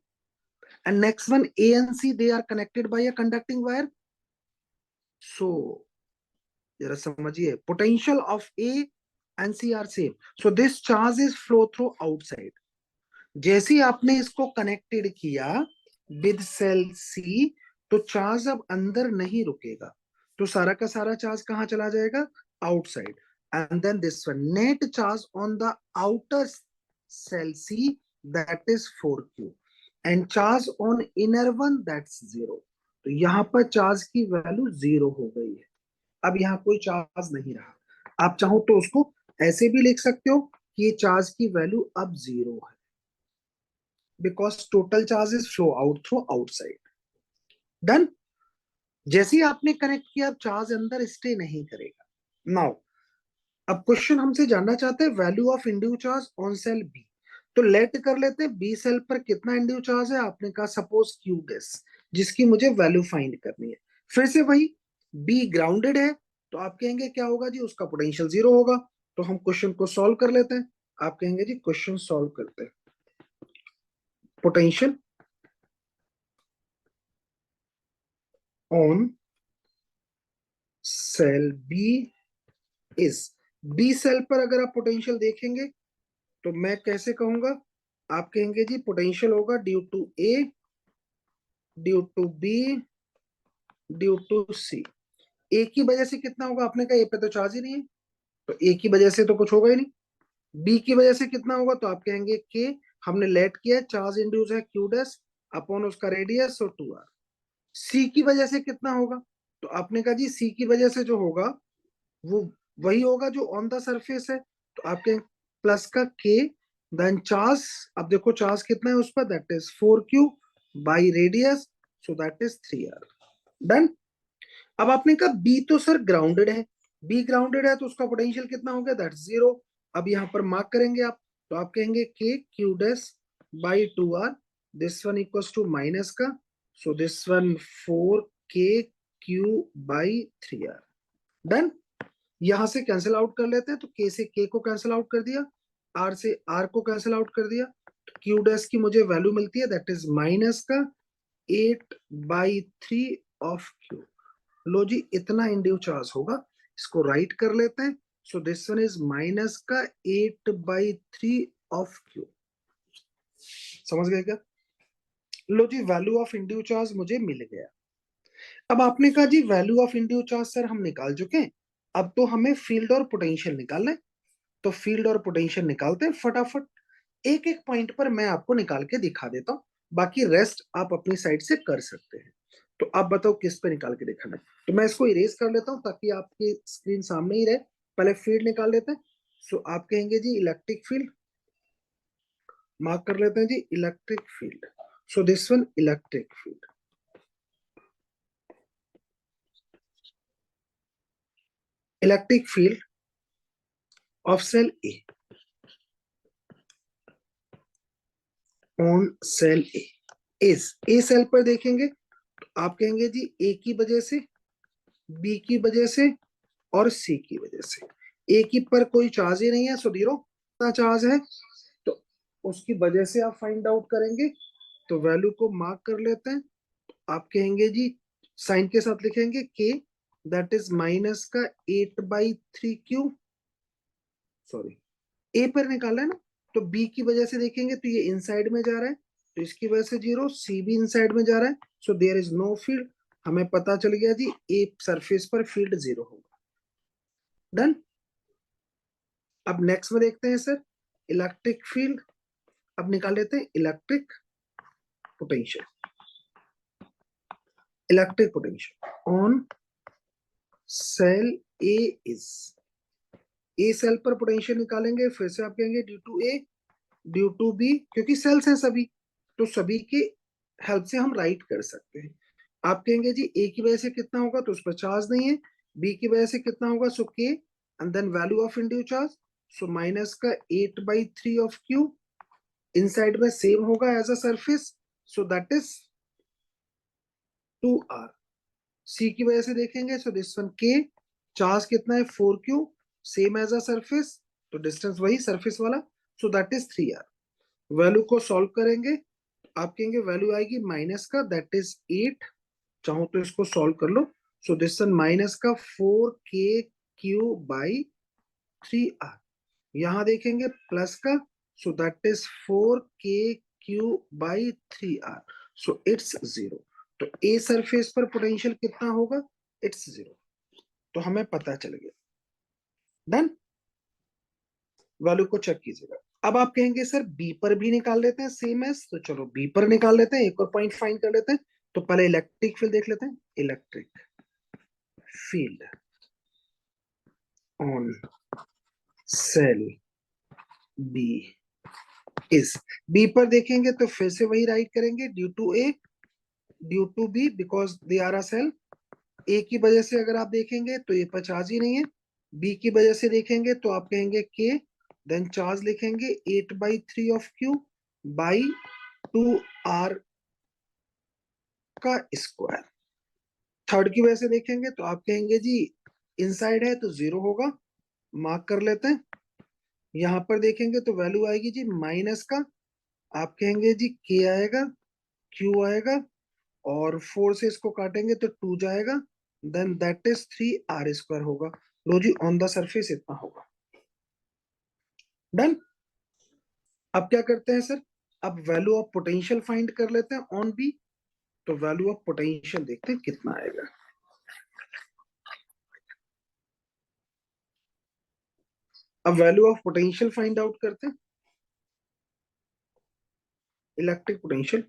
And next one, a and c they are connected by a conducting wire. So जरा समझिए, potential of a and c are same, so this charge is flow through outside. जैसे ही आपने इसको कनेक्टेड किया विद सेल सी, तो चार्ज अब अंदर नहीं रुकेगा, तो सारा का सारा चार्ज कहां चला जाएगा, outside. And then this one, net charge on the outer shell C, that is 4q, and charge on inner one that's 0। तो यहां पर चार्ज की वैल्यू 0 हो गई है, अब यहाँ कोई चार्ज नहीं रहा। आप चाहो तो उसको ऐसे भी लिख सकते हो कि ये चार्ज की वैल्यू अब 0 है, because total charges flow out through outside. Done. जैसे ही आपने कनेक्ट किया, अब चार्ज अंदर स्टे नहीं करेगा। नाउ अब क्वेश्चन हमसे जानना चाहते हैं value of induced charge on shell b. तो लेट कर लेते हैं बी सेल पर कितना इंड्यू चार्ज है, आपने कहा सपोज क्यू गैस, जिसकी मुझे वैल्यू फाइंड करनी है। फिर से वही, बी ग्राउंडेड है, तो आप कहेंगे क्या होगा जी, उसका पोटेंशियल 0 होगा। तो हम क्वेश्चन को सॉल्व कर लेते हैं। आप कहेंगे जी क्वेश्चन सॉल्व करते हैं। Potential on shell B is, B shell पर अगर आप पोटेंशियल देखेंगे तो मैं कैसे कहूंगा, आप कहेंगे जी पोटेंशियल होगा due to A, due to b, due to सी। ए की वजह से कितना होगा, आपने कहा ए पे तो चार्ज ही नहीं है, तो ए की वजह से तो कुछ होगा ही नहीं। बी की वजह से कितना होगा, तो आप कहेंगे के, हमने लेट किया, चार्ज इंड्यूस है क्यू डैश अपॉन उसका रेडियस और 2r। सी की वजह से कितना होगा, तो आपने कहा जी सी की वजह से जो होगा वो वही होगा जो ऑन द सरफेस है, तो आपके प्लस का के, देन चार्ज, अब देखो चार्ज कितना है उस पर, that is 4q by radius, so that is 3r। Done. अब आपने कहा बी तो सर ग्राउंडेड है, बी ग्राउंडेड है तो उसका पोटेंशियल कितना हो गया, दैट 0। अब यहाँ पर मार्क करेंगे आप, तो आप कहेंगे k q dash by 2r, this one equals to minus का, so this one 4k q by 3r। Done. यहां से कैंसिल आउट कर लेते हैं, तो के से के को कैंसिल आउट कर दिया, आर से आर को कैंसिल आउट कर दिया, तो क्यू डैश की मुझे वैल्यू मिलती है दैट इज माइनस का 8/3 ऑफ क्यू। लो जी, इतना इंड्यू चार्ज होगा, इसको राइट कर लेते हैं। So this one is minus का 8/3 ऑफ क्यू। समझ गए क्या? लो जी, वैल्यू ऑफ इंड्यू चार्ज मुझे मिल गया। अब आपने कहा जी value of induced charge sir हम निकाल चुके हैं, अब तो हमें फील्ड और पोटेंशियल निकालना है। तो फील्ड और पोटेंशियल निकालते हैं फटाफट। एक एक पॉइंट पर मैं आपको निकाल के दिखा देता हूँ, बाकी रेस्ट आप अपनी साइड से कर सकते हैं। तो आप बताओ किस पे निकाल के दिखाना है। तो मैं इसको इरेज कर लेता हूँ ताकि आपकी स्क्रीन सामने ही रहे। पहले फील्ड निकाल लेते हैं। सो आप कहेंगे जी इलेक्ट्रिक फील्ड, मार्क कर लेते हैं जी electric field. So this one electric field, electric field of shell a on shell A is, A shell पर देखेंगे तो आप कहेंगे जी ए की वजह से, बी की वजह से और सी की वजह से। ए की पर कोई चार्ज ही नहीं है, सो जीरो। कितना चार्ज है, तो उसकी वजह से आप फाइंड आउट करेंगे। तो वैल्यू को मार्क कर लेते हैं। आप कहेंगे जी साइन के साथ लिखेंगे के, दैट इज माइनस का 8/3q, सॉरी ए पर निकाला है ना, तो बी की वजह से देखेंगे तो ये इनसाइड में जा रहा है, तो इसकी वजह से 0, सी भी इनसाइड में जा रहा है, so there is no field. हमें पता चल गया जी ए सरफेस पर फील्ड 0 होगा। डन। अब नेक्स्ट में देखते हैं सर इलेक्ट्रिक फील्ड। अब निकाल लेते हैं electric potential, electric potential on shell A is, A shell पर पोटेंशियल निकालेंगे, फिर से आप कहेंगे due to A, due to B, क्योंकि सेल्स हैं सभी, तो सभी के हेल्प से हम राइट कर सकते हैं। आप कहेंगे जी ए की वजह से कितना होगा, तो उस पर चार्ज नहीं है। बी की वजह से कितना होगा, so K, and then value of induced charge, so minus का 8/3 ऑफ क्यू, इनसाइड में सेम होगा as a surface, so that is 2r। C की वजह से देखेंगे, so this one K, charge कितना है 4q, same as a surface, तो डिस्टेंस वही सरफेस वाला, so that is 3r। Value को सॉल्व करेंगे, आप कहेंगे वैल्यू आएगी माइनस का, दैट इज 8। चाहो तो इसको सॉल्व कर लो। सो दिस वन माइनस का 4k³ बाई 3r। यहां देखेंगे प्लस का, सो that is 4k³ by 3r। So it's 0। तो ए सरफेस पर पोटेंशियल कितना होगा? इट्स 0। तो हमें पता चल गया। डन। वैल्यू को चेक कीजिएगा। अब आप कहेंगे सर बी पर भी निकाल लेते हैं सेम एज, तो चलो बी पर निकाल लेते हैं, एक और पॉइंट फाइंड कर लेते हैं। तो पहले इलेक्ट्रिक फील्ड देख लेते हैं। Electric field on shell B is, B पर देखेंगे तो फिर से वही राइट करेंगे, due to A due to b because they are a shell. A की वजह से अगर आप देखेंगे तो ये पर चार्ज ही नहीं है। बी की वजह से देखेंगे तो आप कहेंगे के, देन चार्ज लिखेंगे 8/3 ऑफ क्यू बाई 2r का स्क्वायर। थर्ड की वजह से देखेंगे तो आप कहेंगे जी इनसाइड है तो 0 होगा, मार्क कर लेते हैं। यहां पर देखेंगे तो वैल्यू आएगी जी माइनस का, आप कहेंगे जी के आएगा, क्यू आएगा, और 4 से इसको काटेंगे तो 2 जाएगा, देन दैट इज 3r² होगा। लो जी ऑन द सरफेस इतना होगा। डन। अब क्या करते हैं सर, अब वैल्यू ऑफ पोटेंशियल फाइंड कर लेते हैं ऑन बी। तो वैल्यू ऑफ पोटेंशियल देखते हैं कितना आएगा। अब value of potential find out करते हैं। Electric potential,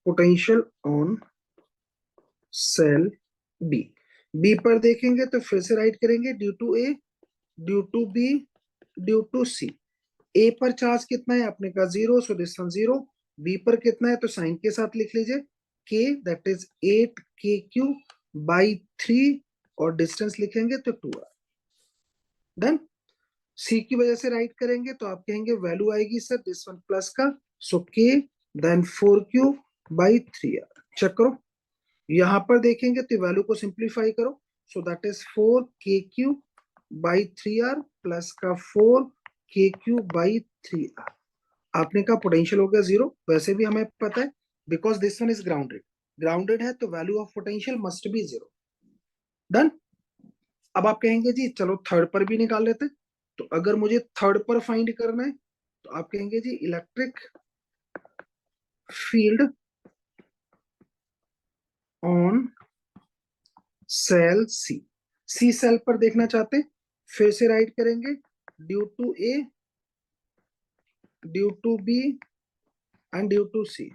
potential on shell B. B पर देखेंगे तो फिर से राइट करेंगे, due to A due to b due to C. A पर चार्ज कितना है आपने कहा 0, सो दिस वन 0। बी पर कितना है तो साइन के साथ लिख लीजिए, के, दैट इज 8k³ बाई 3, और डिस्टेंस लिखेंगे तो 2r। डन। सी की वजह से राइट करेंगे तो आप कहेंगे वैल्यू आएगी सर दिस वन प्लस का, सो के, देन 4q/3r। चेक करो, यहां पर देखेंगे तो वैल्यू को सिंप्लीफाई करो, so that is 4k³ by 3r plus का 4k³ बाई 3r। आपने कहा पोटेंशियल हो गया 0, वैसे भी हमें पता है because this one is grounded. Grounded है तो value of potential must be 0। Done. अब आप कहेंगे जी चलो थर्ड पर भी निकाल लेते हैं। तो अगर मुझे थर्ड पर फाइंड करना है तो आप कहेंगे जी electric field on shell c. C shell पर देखना चाहते हैं, फिर से राइट करेंगे, due to A due to b and due to C.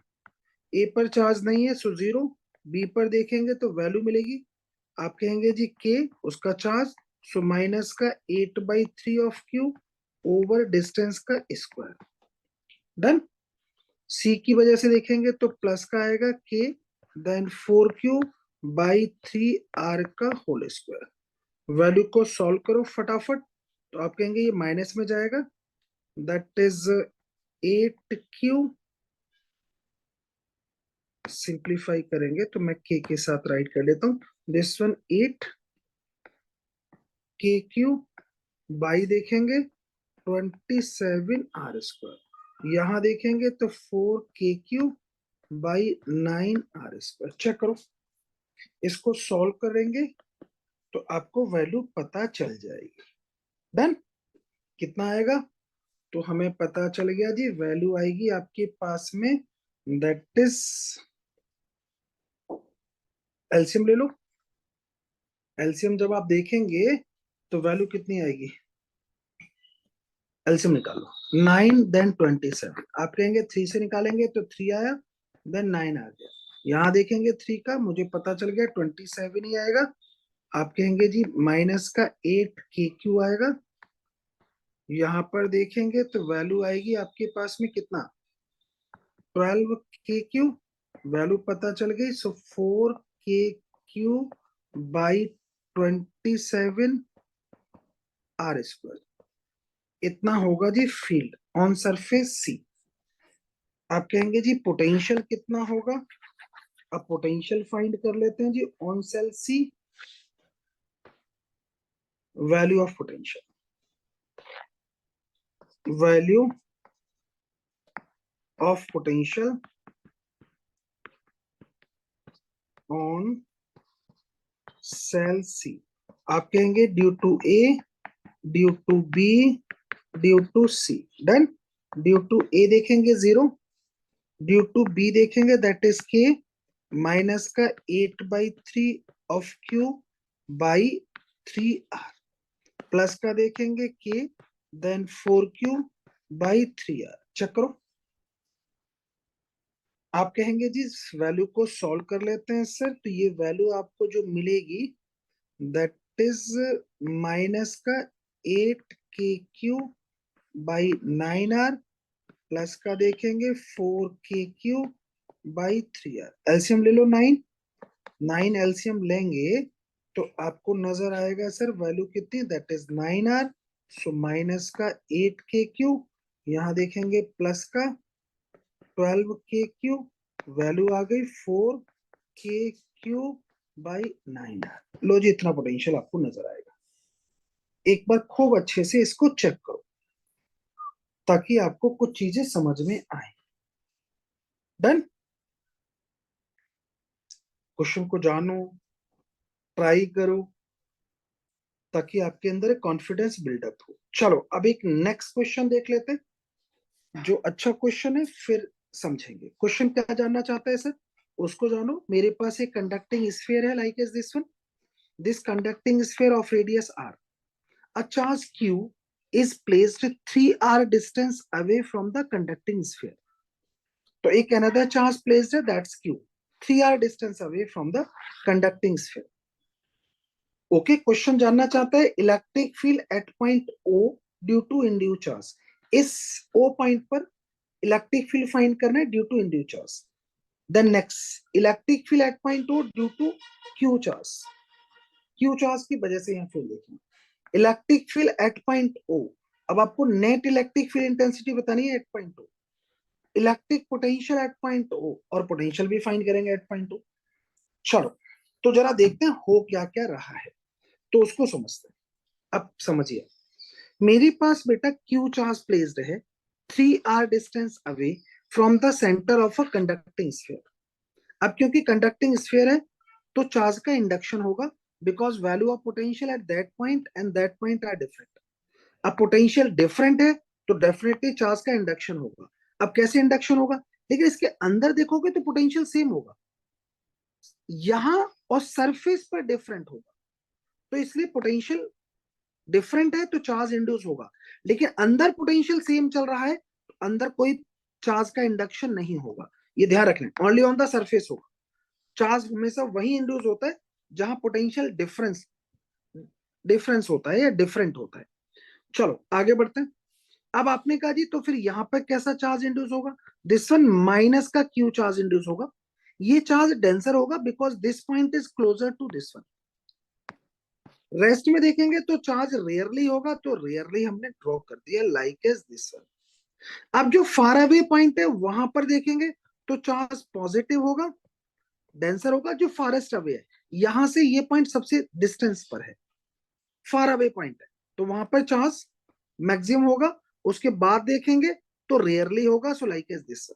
A पर चार्ज नहीं है सो 0। बी पर देखेंगे तो वैल्यू मिलेगी, आप कहेंगे जी के, उसका चार्ज, सो माइनस का 8/3 ऑफ क्यू ओवर डिस्टेंस का स्क्वायर। डन। सी की वजह से देखेंगे तो प्लस का आएगा के, देन 4q/3r का होल स्क्वायर। वैल्यू को सॉल्व करो फटाफट, तो आप कहेंगे ये माइनस में जाएगा, दैट इज 8q। सिंप्लीफाई करेंगे तो मैं के साथ राइट कर लेता हूं, दिस वन 8k³ बाई देखेंगे 27r²। यहां देखेंगे तो 4k³ बाई 9r²। चेक करो, इसको सॉल्व करेंगे तो आपको वैल्यू पता चल जाएगी। डन। कितना आएगा? तो हमें पता चल गया जी, वैल्यू आएगी आपके पास में, दैट इज, एलसीएम ले लो। एलसीएम जब आप देखेंगे तो वैल्यू कितनी आएगी, एलसीएम निकालो 9 देन 27। आप कहेंगे 3 से निकालेंगे तो 3 आया, देन 9 आ गया। यहां देखेंगे 3 का मुझे पता चल गया 27 ही आएगा। आप कहेंगे जी माइनस का 8k³ आएगा। यहां पर देखेंगे तो वैल्यू आएगी आपके पास में कितना, 12k³। वैल्यू पता चल गई, सो 4k³/27r²। इतना होगा जी फील्ड ऑन सरफेस सी। आप कहेंगे जी पोटेंशियल कितना होगा, अब पोटेंशियल फाइंड कर लेते हैं जी on shell c. Value of potential, value of potential on shell c. आप कहेंगे due to A, due to b, due to c. Done. Due to a देखेंगे 0, ड्यू टू बी देखेंगे दैट इज के माइनस का 8/3 of Q by 3r, plus का देखेंगे के then 4q by 3r। Check करो। आप कहेंगे जी इस वैल्यू को सॉल्व कर लेते हैं सर, तो ये वैल्यू आपको जो मिलेगी दैट इज माइनस का 8kq बाई 9r प्लस का देखेंगे 4kq बाई 3r। एलसीएम ले लो 9 एलसीएम लेंगे तो आपको नजर आएगा सर वैल्यू कितनी, that is 9r। So minus का 8kq, यहाँ देखेंगे प्लस का 12kq, वैल्यू आ गई 4kq बाई 9r। लो जी इतना पोटेंशियल आपको नजर आएगा। एक बार खूब अच्छे से इसको चेक करो ताकि आपको कुछ चीजें समझ में आए। डन। क्वेश्चन को जानो, ट्राई करो ताकि आपके अंदर एक कॉन्फिडेंस बिल्डअप हो। चलो अब एक नेक्स्ट क्वेश्चन देख लेते हैं जो अच्छा क्वेश्चन है, फिर समझेंगे क्वेश्चन क्या जानना चाहता है सर, उसको जानो। मेरे पास एक कंडक्टिंग स्फीयर है like is this one, this conducting sphere of radius r, a charge q is placed 3r distance away from the conducting sphere। तो एक another charge placed है that's q 3r distance away from the conducting sphere। Okay question जानना चाहता है electric field at point O due to induce charge. इस ओ पॉइंट पर इलेक्ट्रिक फील्ड फाइंड करना है due to induce charge. Then next electric field at point O due to Q charge, Q charge की वजह से यहाँ फील्ड देखें। Electric field at point O, अब आपको नेट इलेक्ट्रिक फील्ड इंटेंसिटी बतानी है at point O, electric potential at point ओ, और पोटेंशियल भी फाइंड करेंगे एट पॉइंट ओ। चलो तो जरा देखते हैं हो क्या क्या रहा है, तो उसको समझते हैं। अब समझिए मेरे पास बेटा क्यू चार्ज प्लेस्ड है 3r distance away from the centre of a conducting sphere. अब क्योंकि कंडक्टिंग स्फीयर है तो चार्ज का इंडक्शन होगा because value of potential at that point and that point are different. अब पोटेंशियल डिफरेंट है तो डेफिनेटली चार्ज का इंडक्शन होगा। अब कैसे इंडक्शन होगा, लेकिन इसके अंदर देखोगे तो पोटेंशियल सेम होगा, यहां और सरफेस पर डिफरेंट होगा, तो इसलिए पोटेंशियल डिफरेंट है तो चार्ज इंड्यूस होगा। लेकिन अंदर पोटेंशियल सेम चल रहा है तो अंदर कोई चार्ज का इंडक्शन नहीं होगा, ये ध्यान रखना। ओनली ऑन द सरफेस होगा। चार्ज हमेशा वही इंड्यूस होता है जहां पोटेंशियल डिफरेंस डिफरेंस होता है या डिफरेंट होता है। चलो आगे बढ़ते हैं। अब आपने कहा जी तो फिर यहां पर कैसा चार्ज इंड्यूस होगा, दिस वन माइनस का क्यू चार्ज इंड्यूस होगा। ये चार्ज डेंसर होगा because this point is closer to this one. Rest में देखेंगे तो चार्ज रेयरली होगा, तो रेयरली हमने ड्रॉ कर दिया लाइक एज दिस वन। अब जो फार अवे पॉइंट है वहां पर देखेंगे तो चार्ज पॉजिटिव होगा, डेंसर होगा। जो फारेस्ट अवे है यहां से ये पॉइंट सबसे डिस्टेंस पर है, फार अवे पॉइंट है, तो वहां पर चार्ज मैक्सिमम होगा। उसके बाद देखेंगे तो रेयरली होगा, सो लाइक एज दिस।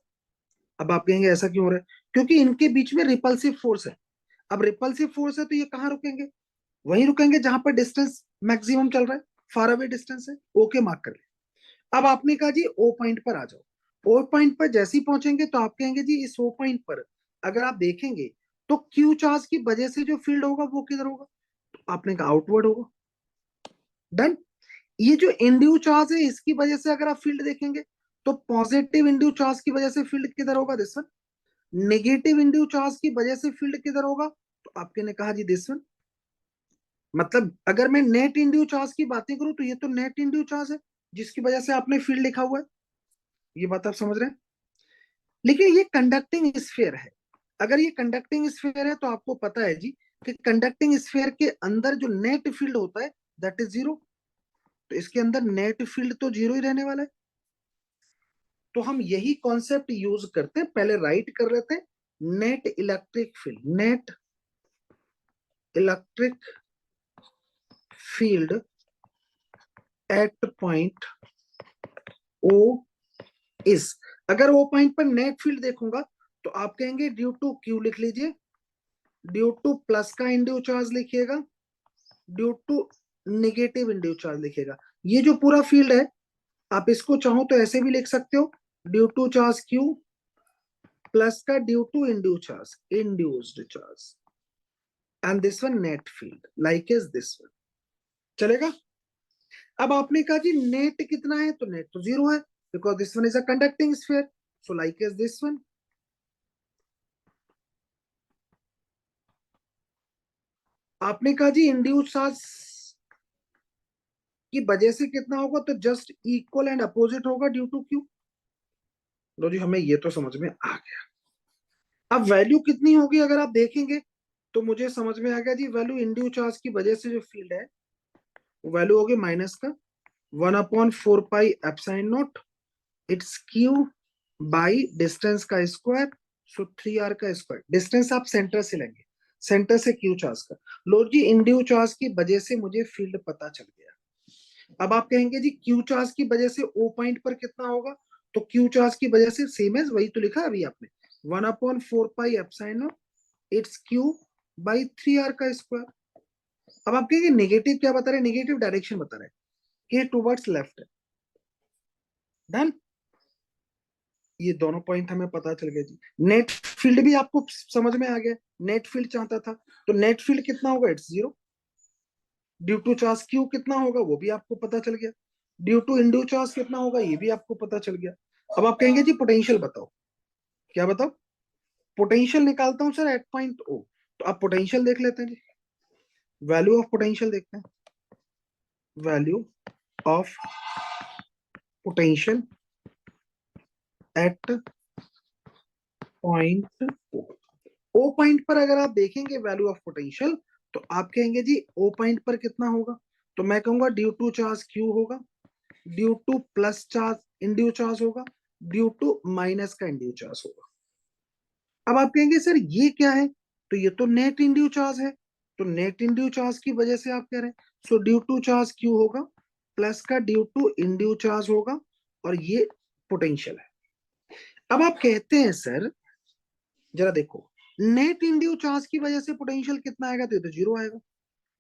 अब आप कहेंगे ऐसा क्यों हो रहा है, क्योंकि इनके बीच में रिपल्सिव फोर्स है। अब रिपल्सिव फोर्स है तो ये कहां रुकेंगे, वहीं रुकेंगे जहां पर डिस्टेंस मैक्सिमम चल रहा है, फार अवे डिस्टेंस है। ओके मार्क कर ले। अब आपने कहा जी ओ पॉइंट पर आ जाओ। ओ पॉइंट पर जैसे ही पहुंचेंगे तो आप कहेंगे जी इस ओ पॉइंट पर अगर आप देखेंगे तो क्यू चार्ज की वजह से जो फील्ड होगा वो किधर होगा, तो आपने कहा आउटवर्ड होगा। डन। ये जो इंड्यू चार्ज है इसकी वजह से अगर आप फील्ड देखेंगे तो पॉजिटिव इंड्यू चार्ज की वजह से फील्ड किधर होगा, this one. Negative induced charge की वजह से फील्ड किधर होगा, तो आपके ने कहा जी दिस वन। मतलब अगर मैं नेट इंड्यू चार्ज की बातें करूं तो ये तो नेट इंड्यू चार्ज है जिसकी वजह से आपने फील्ड लिखा हुआ है, ये बात आप समझ रहे हैं। लेकिन ये कंडक्टिंग स्फीयर है, अगर ये कंडक्टिंग स्फीयर है तो आपको पता है जी कि कंडक्टिंग स्फीयर के अंदर जो नेट फील्ड होता है दैट इज जीरो, तो इसके अंदर नेट फील्ड तो जीरो ही रहने वाला है। तो हम यही कॉन्सेप्ट यूज करते हैं, पहले राइट कर लेते हैं net electric field, net electric field at point O is, अगर वो पॉइंट पर नेट फील्ड देखूंगा तो आप कहेंगे ड्यू टू क्यू लिख लीजिए, ड्यू टू प्लस का इंड्यू चार्ज लिखिएगा, due to negative induced charge लिखिएगा। ये जो पूरा फील्ड है आप इसको चाहो तो ऐसे भी लिख सकते हो, due to charge q plus का due to इंड्यू charge, induced charge, and this one net field like is this one. चलेगा? अब आपने कहा जी नेट कितना है, तो नेट तो जीरो है because this one is a conducting sphere, so like is this one. आपने कहा जी इंड्यूस चार्ज की वजह से कितना होगा, तो जस्ट इक्वल एंड अपोजिट होगा ड्यू टू क्यू। लो जी, हमें ये तो समझ में आ गया। अब वैल्यू कितनी होगी अगर आप देखेंगे तो मुझे समझ में आ गया जी, वैल्यू इंड्यूस चार्ज की वजह से जो फील्ड है वैल्यू होगी माइनस का 1/4 pi epsilon naught it's Q by distance का स्क्वायर, सो 3r का स्क्वायर। डिस्टेंस आप सेंटर से लेंगे, सेंटर से क्यू चार्ज का। लो जी, इंड्यूस चार्ज की वजह से मुझे फील्ड पता चल गया। अब आप कहेंगे जी क्यू चार्ज की वजह से ओ पॉइंट पर कितना होगा, तो क्यू चार्ज की वजह से सेम है, वही तो लिखा अभी आपने 1/4 pi epsilon naught it's Q by 3r का स्क्वायर। अब आप कहेंगे नेगेटिव क्या बता रहे हैं, नेगेटिव डायरेक्शन बता रहे हैं कि टुवर्ड्स लेफ्ट है। डन, ये दोनों पॉइंट हमें पता चल गया जी। नेट फील्ड भी आपको समझ में आ गया, नेट फील्ड चाहता था तो नेट फील्ड कितना होगा, it's zero. Due to charge Q कितना होगा वो भी आपको पता चल गया, ड्यू टू इंड्यू चार्ज कितना होगा ये भी आपको पता चल गया। अब आप कहेंगे जी पोटेंशियल बताओ, क्या बताओ, पोटेंशियल निकालता हूं सर एट पॉइंट ओ, तो आप पोटेंशियल देख लेते हैं जी, वैल्यू ऑफ पोटेंशियल देखते हैं, value of potential at point O. O point पर अगर आप देखेंगे वैल्यू ऑफ पोटेंशियल तो आप कहेंगे जी ओ पॉइंट पर कितना होगा, तो मैं कहूंगा ड्यू टू चार्ज क्यू होगा, due to plus charge induced charge होगा, ड्यू टू माइनस का इंड्यू चार्ज होगा। अब आप कहेंगे सर ये क्या है, तो ये तो नेट इंड्यू चार्ज है, तो नेट इंड्यू चार्ज की वजह से आप कह रहे हैं, so due to charge Q होगा प्लस का ड्यू टू इंड्यू चार्ज होगा, और ये पोटेंशियल है। अब आप कहते हैं सर जरा देखो, नेट इंड्यू चार्ज की वजह से पोटेंशियल कितना आएगा, तो ये तो जीरो आएगा,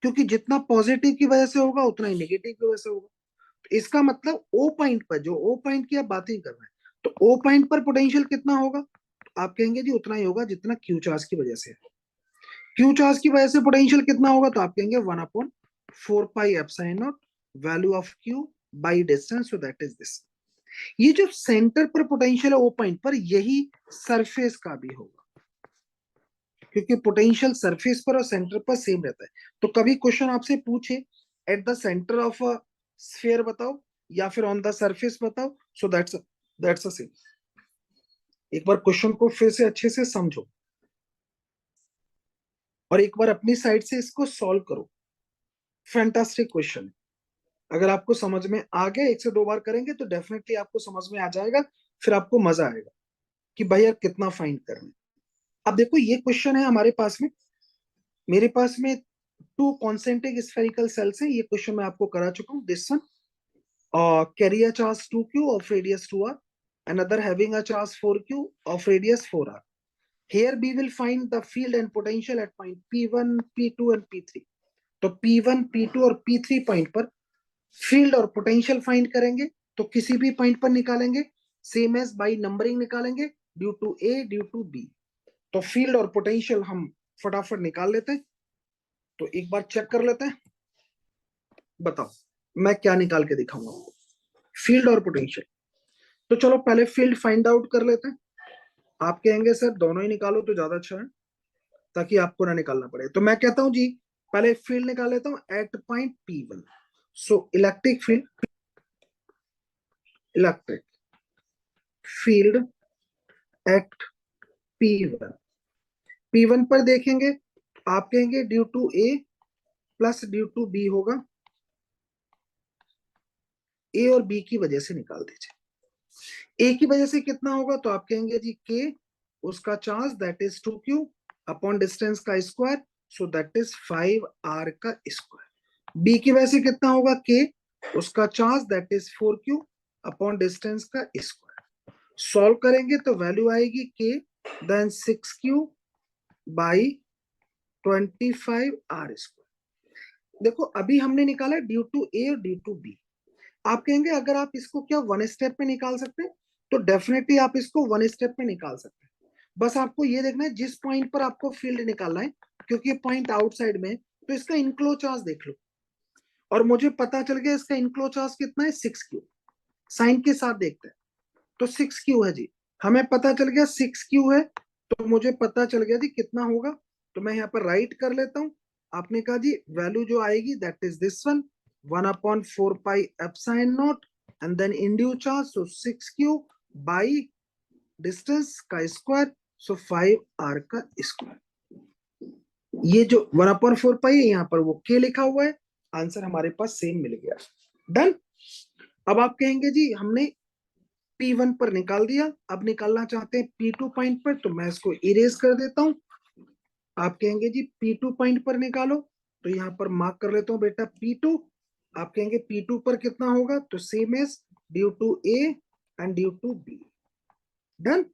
क्योंकि जितना पॉजिटिव की वजह से होगा उतना ही नेगेटिव की वजह से होगा। तो इसका मतलब ओ पॉइंट पर, जो ओ पॉइंट की आप बात ही कर रहे हैं, तो ओ पॉइंट पर पोटेंशियल कितना होगा, तो आप कहेंगे जी उतना ही होगा जितना क्यू चार्ज की वजह से। क्यू चार्ज की वजह से पोटेंशियल कितना होगा, तो आप कहेंगे 1/4 pi epsilon not value of Q by distance, so that is this. ये जो सेंटर पर पोटेंशियल है ओ पॉइंट पर, यही सरफेस का भी होगा, क्योंकि पोटेंशियल सरफेस पर और सेंटर पर सेम रहता है। तो कभी क्वेश्चन आपसे पूछे at the centre of a sphere बताओ या फिर ऑन द सरफेस बताओ, सो दैट्स अ सेम। एक बार क्वेश्चन को फिर से अच्छे से समझो और एक बार अपनी साइड से इसको सॉल्व करो। फैंटास्टिक क्वेश्चन, अगर आपको समझ में आ गया, एक से दो बार करेंगे तो डेफिनेटली आपको समझ में आ जाएगा, फिर आपको मजा आएगा कि भाई यार कितना फाइंड करना है। अब देखो ये क्वेश्चन है हमारे पास में, मेरे पास में टू कॉन्सेंट्रिक स्फेरिकल सेल्स हैं, ये क्वेश्चन मैं आपको करा चुका हूँ। This one carry a charge 2q of radius 2r, another having a charge 4q of radius 4r. Here we will find the field and potential at point P1, P2 and P3. तो P1, P2 और P3 पॉइंट पर फील्ड और पोटेंशियल फाइंड करेंगे, तो किसी भी पॉइंट पर निकालेंगे, सेम एज बाई नंबरिंग निकालेंगे, due to A due to B. तो फील्ड और पोटेंशियल हम फटाफट निकाल लेते हैं, तो एक बार चेक कर लेते हैं। बताओ मैं क्या निकाल के दिखाऊंगा आपको, फील्ड और पोटेंशियल। तो चलो पहले फील्ड फाइंड आउट कर लेते हैं। आप कहेंगे सर दोनों ही निकालो तो ज्यादा अच्छा है, ताकि आपको ना निकालना पड़े। तो मैं कहता हूं जी पहले फील्ड निकाल लेता हूं at point P1। So electric field, electric field at P1। P1 पर देखेंगे, आप कहेंगे due to A plus due to B होगा, ए और बी की वजह से निकाल दीजिए। ए की वजह से कितना होगा, तो आप कहेंगे जी के उसका charge that is 2q upon distance का square, so that is 5r का स्क्वायर। बी की वजह से कितना होगा के, उसका charge that is 4q upon distance का स्क्वायर। सॉल्व करेंगे तो वैल्यू आएगी k then 6q by 25r²। देखो अभी हमने निकाला ड्यू टू ए और ड्यू टू बी। आप कहेंगे अगर आप इसको क्या वन स्टेप में निकाल सकते हैं, तो डेफिनेटली आप इसको वन स्टेप में निकाल सकते हैं। बस आपको ये देखना है जिस पॉइंट पर आपको फील्ड निकालना है, क्योंकि ये पॉइंट आउटसाइड में है, तो इसका इनक्लोज चार्ज देख लो। और मुझे पता चल गया इसका इनक्लोज चार्ज कितना है 6q। साइन के साथ देखते हैं तो 6q है जी, हमें पता चल गया 6q है। तो मुझे पता चल गया जी कितना होगा, तो मैं यहाँ पर राइट कर लेता हूँ। आपने कहा जी वैल्यू जो आएगी that is this one 1/4 pi epsilon naught and then induce charge so 6q by distance का स्क्वायर सो 5r का स्क्वायर। ये जो 1/4 पाई है यहाँ पर वो k लिखा हुआ है, आंसर हमारे पास सेम मिल गया। डन। अब आप कहेंगे जी हमने P1 पर निकाल दिया, अब निकालना चाहते हैं P2 पॉइंट पर, तो मैं इसको इरेज कर देता हूं। आप कहेंगे जी P2 पॉइंट पर निकालो, तो यहाँ पर मार्क कर लेता हूँ बेटा P2। आप कहेंगे P2 पर कितना होगा, तो same as due to A and due to B। Done.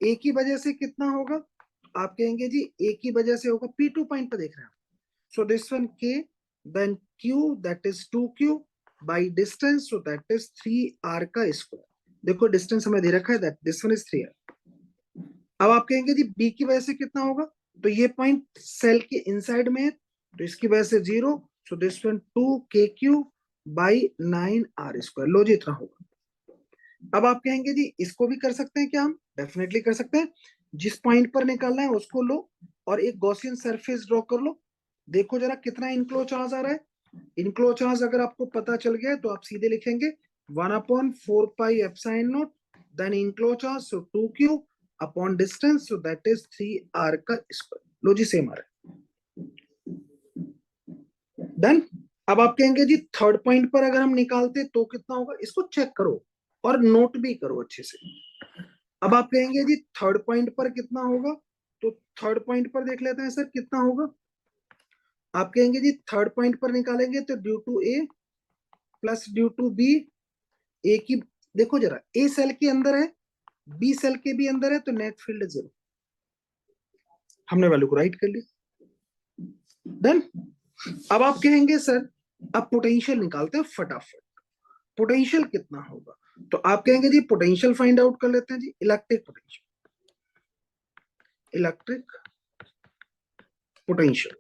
A की वजह से कितना होगा, आप कहेंगे जी A की वजह से होगा, P2 पॉइंट पर देख रहे हैं। So this one K then Q that is 2Q by distance so that is 3r का स्क्वायर। देखो डिस्टेंस हमें दे रखा है that this one is 3r। अब आप कहेंगे जी बी की वजह से कितना होगा, तो ये पॉइंट सेल के इनसाइड में है, तो इसकी वजह से 0, सो this one 2kq by 9r²। लो जी इतना होगा। अब आप कहेंगे जी इसको भी कर सकते हैं क्या, हम डेफिनेटली कर सकते हैं। जिस पॉइंट पर निकालना है उसको लो और एक गॉसियन सरफेस ड्रॉ कर लो। देखो जरा कितना इनक्लोज चार्ज आ रहा है। इनक्लोज चार्ज अगर आपको पता चल गया है तो आप सीधे लिखेंगे 1/4 pi epsilon naught then enclose charge so 2q upon distance so that is 3r का स्क्वायर। लो जी सेम आ रहा है। डन। अब आप कहेंगे जी थर्ड पॉइंट पर अगर हम निकालते तो कितना होगा, इसको चेक करो और नोट भी करो अच्छे से। अब आप कहेंगे जी थर्ड पॉइंट पर कितना होगा, तो थर्ड पॉइंट पर देख लेते हैं सर कितना होगा। आप कहेंगे जी थर्ड पॉइंट पर निकालेंगे तो due to A plus due to b. A की देखो जरा, ए सेल के अंदर है, बी सेल के भी अंदर है, तो नेट फील्ड 0। हमने वैल्यू को राइट कर लिया। डन। अब आप कहेंगे सर अब पोटेंशियल निकालते हैं फटाफट। पोटेंशियल कितना होगा, तो आप कहेंगे जी पोटेंशियल फाइंड आउट कर लेते हैं जी। Electric potential, electric potential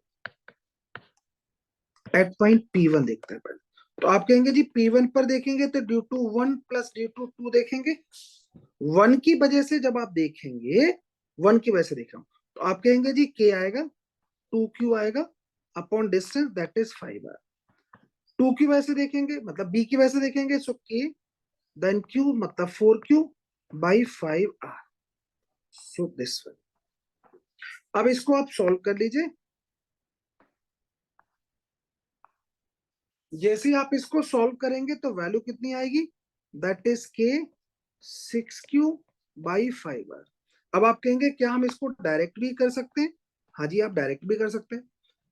at point P1 देखते हैं पहले। तो आप कहेंगे जी P1 पर देखेंगे तो due to 1 plus due to 2 देखेंगे। 1 की वजह से जब आप देखेंगे, 1 की वजह से देख रहा हूं, तो आप कहेंगे जी K आएगा 2Q आएगा upon distance that is 5r। 2 की वजह से देखेंगे मतलब B की वजह से देखेंगे सो K देन Q मतलब 4Q by 5r। So this one. अब इसको आप सॉल्व कर लीजिए। जैसे ही आप इसको सॉल्व करेंगे तो वैल्यू कितनी आएगी, that is K 6Q by 5r। अब आप कहेंगे क्या हम इसको डायरेक्ट भी कर सकते हैं, हाँ जी आप डायरेक्ट भी कर सकते हैं।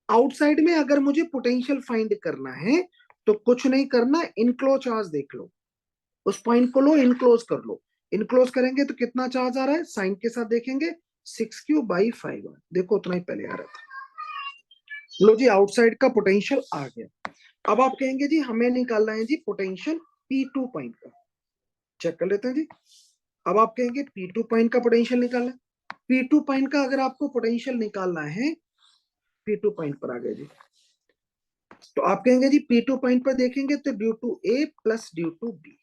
आउटसाइड में अगर मुझे पोटेंशियल फाइंड करना है तो कुछ नहीं करना, इनक्लोज चार्ज देख लो, उस पॉइंट को लो इनक्लोज कर लो। इनक्लोज करेंगे तो कितना चार्ज आ रहा है, साइन के साथ देखेंगे 6Q बाई 5r। देखो उतना ही पहले आ रहा था। लो जी आउटसाइड का पोटेंशियल आ गया। अब आप कहेंगे जी हमें निकालना है जी पोटेंशियल P2 पॉइंट का। चेक कर लेते हैं जी। अब आप कहेंगे P2 पॉइंट का पोटेंशियल निकालना है। P2 पॉइंट का अगर आपको पोटेंशियल निकालना है, P2 पॉइंट पर आ गए जी, तो आप कहेंगे जी P2 पॉइंट पर देखेंगे तो due to A plus due to B।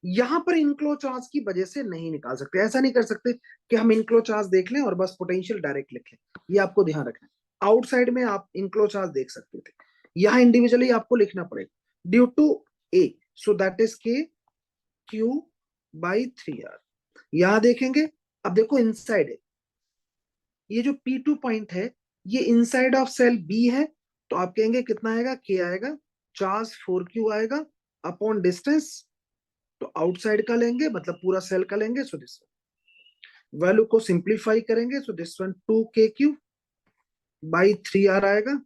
यहां पर इनक्लोज चार्ज की वजह से नहीं निकाल सकते, ऐसा नहीं कर सकते कि हम इनक्लोज चार्ज देख लें और बस पोटेंशियल डायरेक्ट लिख लें। ये आपको ध्यान रखना है। आउटसाइड में आप इनक्लोज चार्ज देख सकते थे, यहां इंडिविजुअली आपको लिखना पड़ेगा due to A so that is K Q by 3r। यहां देखेंगे, अब देखो इनसाइड है, ये जो P2 पॉइंट है ये इनसाइड ऑफ सेल B है, तो आप कहेंगे कितना आएगा, K आएगा, चार्ज 4Q आएगा अपॉन डिस्टेंस, तो आउटसाइड का लेंगे मतलब पूरा सेल का लेंगे, सो दिस वैल्यू को सिंप्लीफाई करेंगे, so this one 2kq by 3r आएगा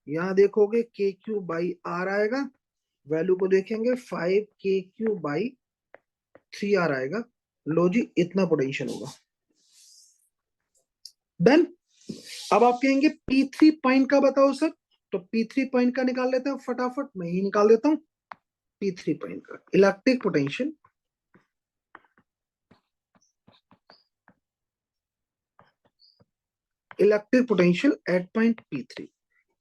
यहाँ देखोगे के क्यू बाई आर आएगा, वैल्यू को देखेंगे 5 KQ/3R आएगा। लो जी, इतना पोटेंशियल होगा। डन। अब आप कहेंगे P3 पॉइंट का बताओ सर, तो P3 पॉइंट का निकाल लेते हैं फटाफट, मैं ही निकाल देता हूं। P3 पॉइंट का electric potential, at point P3।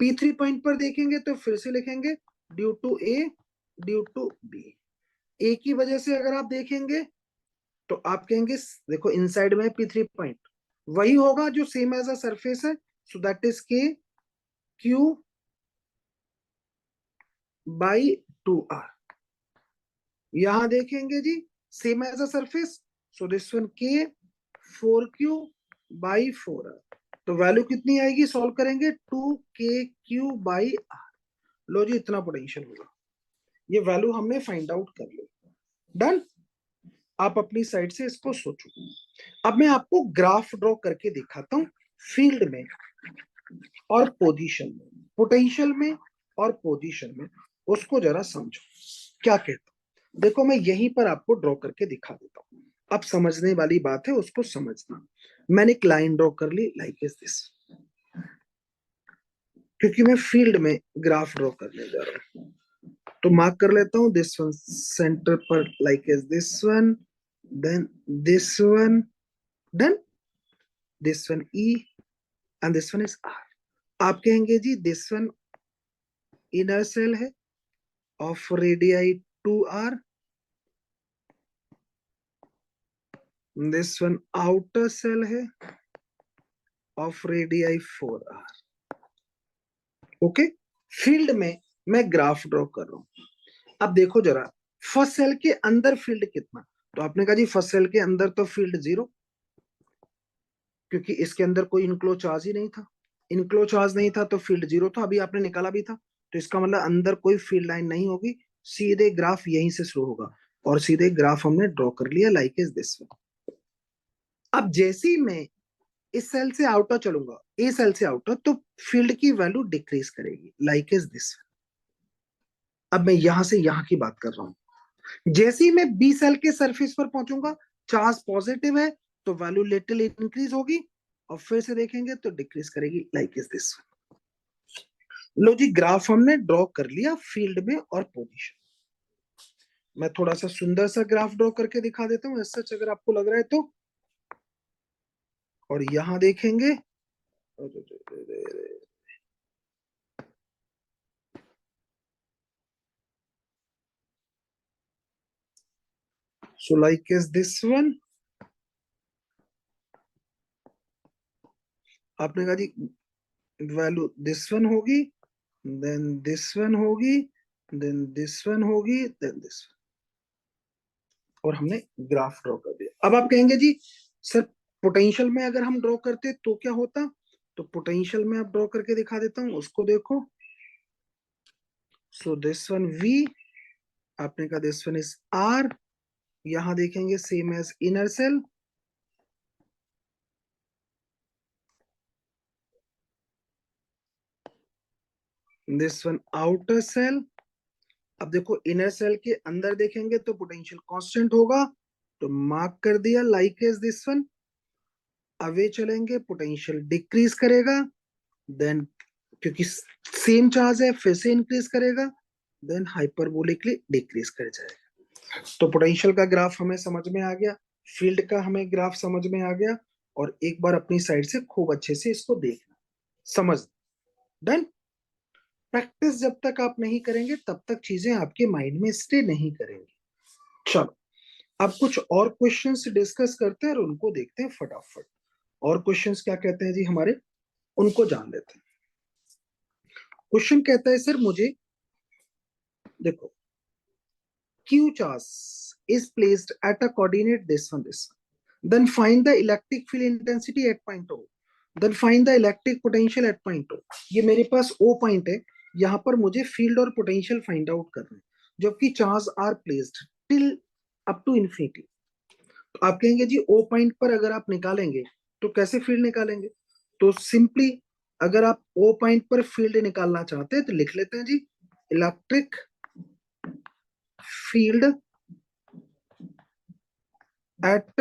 P3 point पर देखेंगे तो फिर से लिखेंगे due to A, due to b. A की वजह से अगर आप देखेंगे तो आप कहेंगे देखो इनसाइड में P3 पॉइंट वही होगा जो सेम एज अ सरफेस है, सो दैट इज KQ/2R। यहां देखेंगे जी same as a surface, so this one K4Q/4R। तो वैल्यू कितनी आएगी, सॉल्व करेंगे 2KQ/R। लो जी, इतना पोटेंशियल होगा। ये वैल्यू हमने फाइंड आउट कर ली। डन। आप अपनी साइड से इसको सोचो। अब मैं आपको ग्राफ ड्रॉ करके दिखाता हूं फील्ड में और पोजीशन में, पोटेंशियल में और पोजीशन में, उसको जरा समझो क्या कहता हूं। देखो मैं यहीं पर आपको ड्रॉ करके दिखा देता हूं, अब समझने वाली बात है, उसको समझना। मैंने एक लाइन ड्रॉ कर ली लाइक इज दिस, क्योंकि मैं फील्ड में ग्राफ ड्रॉ करने जा रहा हूं, तो मार्क कर लेता हूं दिस वन सेंटर पर like is this one, then this one, then this one E and this one is R। आप कहेंगे जी दिस वन इनर सेल है of radii 2R, this one outer shell है of radii 4R। Okay, field में मैं ग्राफ ड्रॉ कर रहा हूं। अब देखो जरा फर्स्ट सेल के अंदर फील्ड कितना, तो आपने कहा जी फर्स्ट सेल के अंदर तो फील्ड 0, क्योंकि इसके अंदर कोई इनक्लो चार्ज ही नहीं था। इनक्लो चार्ज नहीं था तो फील्ड 0 था, अभी आपने निकाला भी था, तो इसका मतलब अंदर कोई फील्ड लाइन नहीं होगी, सीधे ग्राफ यहीं से शुरू होगा, और सीधे ग्राफ हमने ड्रॉ कर लिया लाइक इज दिस वन। अब जैसे ही मैं इस सेल से आउटर चलूंगा, ए सेल से आउटर, तो फील्ड की वैल्यू डिक्रीज करेगी लाइक इज दिस। अब मैं यहां से यहां की बात कर रहा हूं, जैसे ही मैं बी सेल के सरफेस पर पहुंचूंगा, चार्ज पॉजिटिव है तो वैल्यू लिटिल इंक्रीज होगी, और फिर से देखेंगे तो डिक्रीज करेगी लाइक इज दिस। लो जी, ग्राफ हमने ड्रॉ कर लिया फील्ड में और पोजीशन। मैं थोड़ा सा सुंदर सा ग्राफ ड्रॉ करके दिखा देता हूं सच, अगर आपको लग रहा है तो। और यहां देखेंगे, सो लाइक इज दिस वन। आपने कहा जी वैल्यू दिस वन होगी, देन दिस वन होगी, देन दिस वन होगी, देन दिस वन, और हमने ग्राफ ड्रॉ कर दिया। अब आप कहेंगे जी सर पोटेंशियल में अगर हम ड्रॉ करते तो क्या होता, तो पोटेंशियल में आप ड्रॉ करके दिखा देता हूं, उसको देखो। सो दिस वन V, आपने कहा दिस वन इज R। यहां देखेंगे same as inner shell, this one outer shell. अब देखो इनर सेल के अंदर देखेंगे तो पोटेंशियल कांस्टेंट होगा, तो मार्क कर दिया like as this one. Away चलेंगे पोटेंशियल डिक्रीज करेगा, देन क्योंकि सेम चार्ज है फिर से इंक्रीज करेगा, देन हाइपरबोलिकली डिक्रीज कर जाएगा। तो पोटेंशियल का ग्राफ हमें समझ में आ गया, फील्ड का हमें ग्राफ समझ में आ गया, और एक बार अपनी साइड से खूब अच्छे से इसको देखना, समझ। डन। प्रैक्टिस जब तक आप नहीं करेंगे तब तक चीजें आपके माइंड में स्टे नहीं करेंगी। चलो अब कुछ और क्वेश्चंस डिस्कस करते हैं और उनको देखते हैं फटाफट। और क्वेश्चंस क्या कहते हैं जी हमारे, उनको जान लेते हैं। क्वेश्चन कहता है सर मुझे देखो Q charge is placed at a coordinate this one, this one. Then find the electric field intensity at point O. Then find the electric potential at point O. ये मेरे पास O पॉइंट है, यहाँ पर मुझे फील्ड और पोटेंशियल फाइंड आउट करना है, जबकि charge are placed till up to infinity. तो आप कहेंगे जी O पॉइंट पर अगर आप निकालेंगे तो कैसे फील्ड निकालेंगे, तो सिंपली अगर आप ओ पॉइंट पर फील्ड निकालना चाहते हैं तो लिख लेते हैं जी, electric field at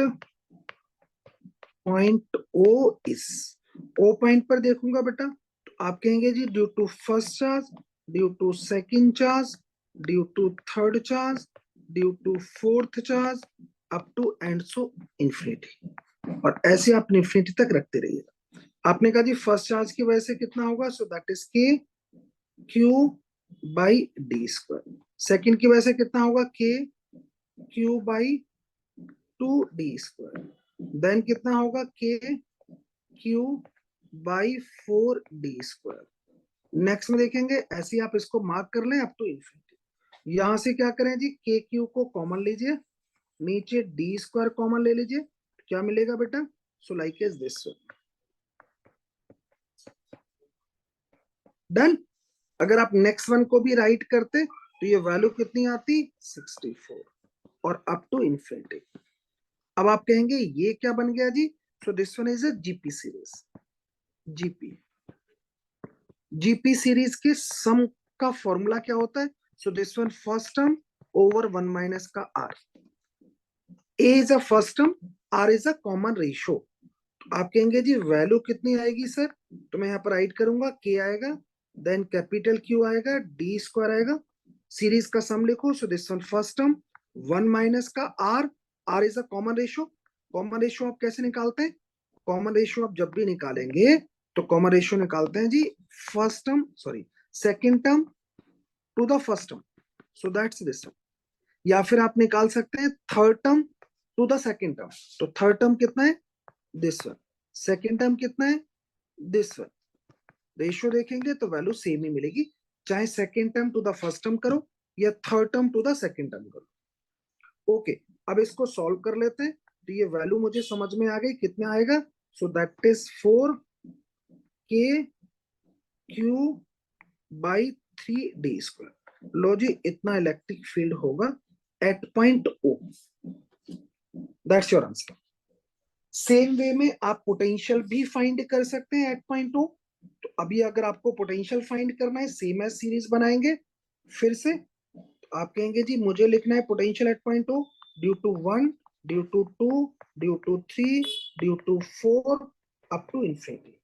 point O is, O point पर देखूंगा बेटा तो आप कहेंगे जी due to first charge, due to second charge, due to third charge, due to fourth charge, up to and so infinity. और ऐसे आप इंफिनिटी तक रखते रहिए। आपने कहा जी फर्स्ट चार्ज की वजह से कितना होगा, so that is K Q by D square. Second की वजह से कितना होगा, K Q by two D square. Then कितना होगा, K Q by four D square. Next में देखेंगे, ऐसे ही आप इसको मार्क कर लें अप टू इंफिनिटी। यहां से क्या करें जी, के क्यू को कॉमन लीजिए, नीचे डी स्क्वायर कॉमन ले लीजिए, क्या मिलेगा बेटा, सो लाइक इज दिस। डन। अगर आप नेक्स्ट वन को भी राइट करते तो ये वैल्यू कितनी आती, 64 और अप टू इंफिनिटी। अब आप कहेंगे ये क्या बन गया जी, so this one is a GP series. GP, GP series के सम का फॉर्मूला क्या होता है, so this one first term over one minus का r. A is a first term, r is a common ratio. आप कहेंगे जी वैल्यू कितनी आएगी सर, तो मैं यहाँ पर राइट करूंगा, के आएगा, देन कैपिटल क्यू आएगा, डी स्क्वायर आएगा, सीरीज का सम लिखो, so this one first term one minus का r, r is a common ratio. Common ratio आप कैसे निकालते हैं, कॉमन रेशियो आप जब भी निकालेंगे तो कॉमन रेशियो निकालते हैं जी first term sorry second term to the first term, so that's this term. या फिर आप निकाल सकते हैं third term to the second term, तो थर्ड टर्म कितना है, दिस वन, सेकेंड टर्म कितना है, दिस वन। रेशियो देखेंगे तो वैल्यू सेम ही मिलेगी, चाहे second term to the first term करो या third term to the second term करो। ओके, अब इसको सॉल्व कर लेते हैं, तो ये वैल्यू मुझे समझ में आ गई, कितना आएगा, सो that is 4 K Q by 3 D square. लो जी, इतना इलेक्ट्रिक फील्ड होगा at point O. That's your answer. Same way में आप पोटेंशियल भी फाइंड कर सकते हैं एट पॉइंट ओ। तो अभी अगर आपको पोटेंशियल फाइंड करना है, सेम एज सीरीज बनाएंगे फिर से, तो आप कहेंगे जी मुझे लिखना है potential at point O due to one, due to two, due to three, due to four, up to infinity.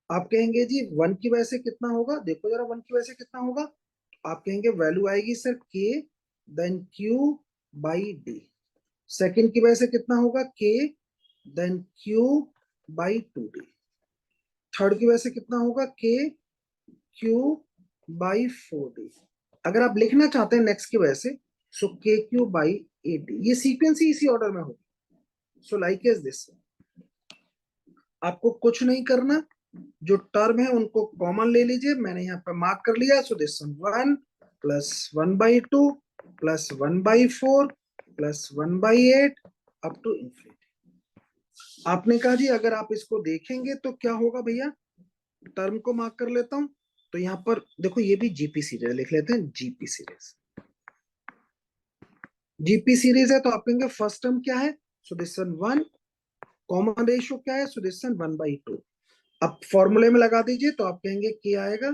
आप कहेंगे जी वन की वजह से कितना होगा, देखो जरा वन की वजह से कितना होगा, तो आप कहेंगे वैल्यू आएगी sir K then Q by D. Second की वजह से कितना होगा, K then Q by two D. Third की वजह से कितना होगा, K Q by four D. अगर आप लिखना चाहते हैं नेक्स्ट की वजह से, सो के क्यू बाई एट डी। ये सीक्वेंस ही इसी ऑर्डर में होगी, सो लाइक इज दिस। आपको कुछ नहीं करना, जो टर्म है उनको कॉमन ले लीजिए, मैंने यहाँ पे मार्क कर लिया, so this one plus one by two plus one by four plus one by eight up to infinity. आपने कहा जी अगर आप इसको देखेंगे तो क्या होगा भैया, टर्म को मार्क कर लेता हूं, तो यहाँ पर देखो ये भी जीपी सीरीज लिख लेते हैं, जीपी सीरीज। जीपी सीरीज है तो आप कहेंगे फर्स्ट टर्म क्या है, so this one, common ratio क्या है, so this one by to. अब फॉर्मूले में लगा दीजिए, तो आप कहेंगे के आएगा,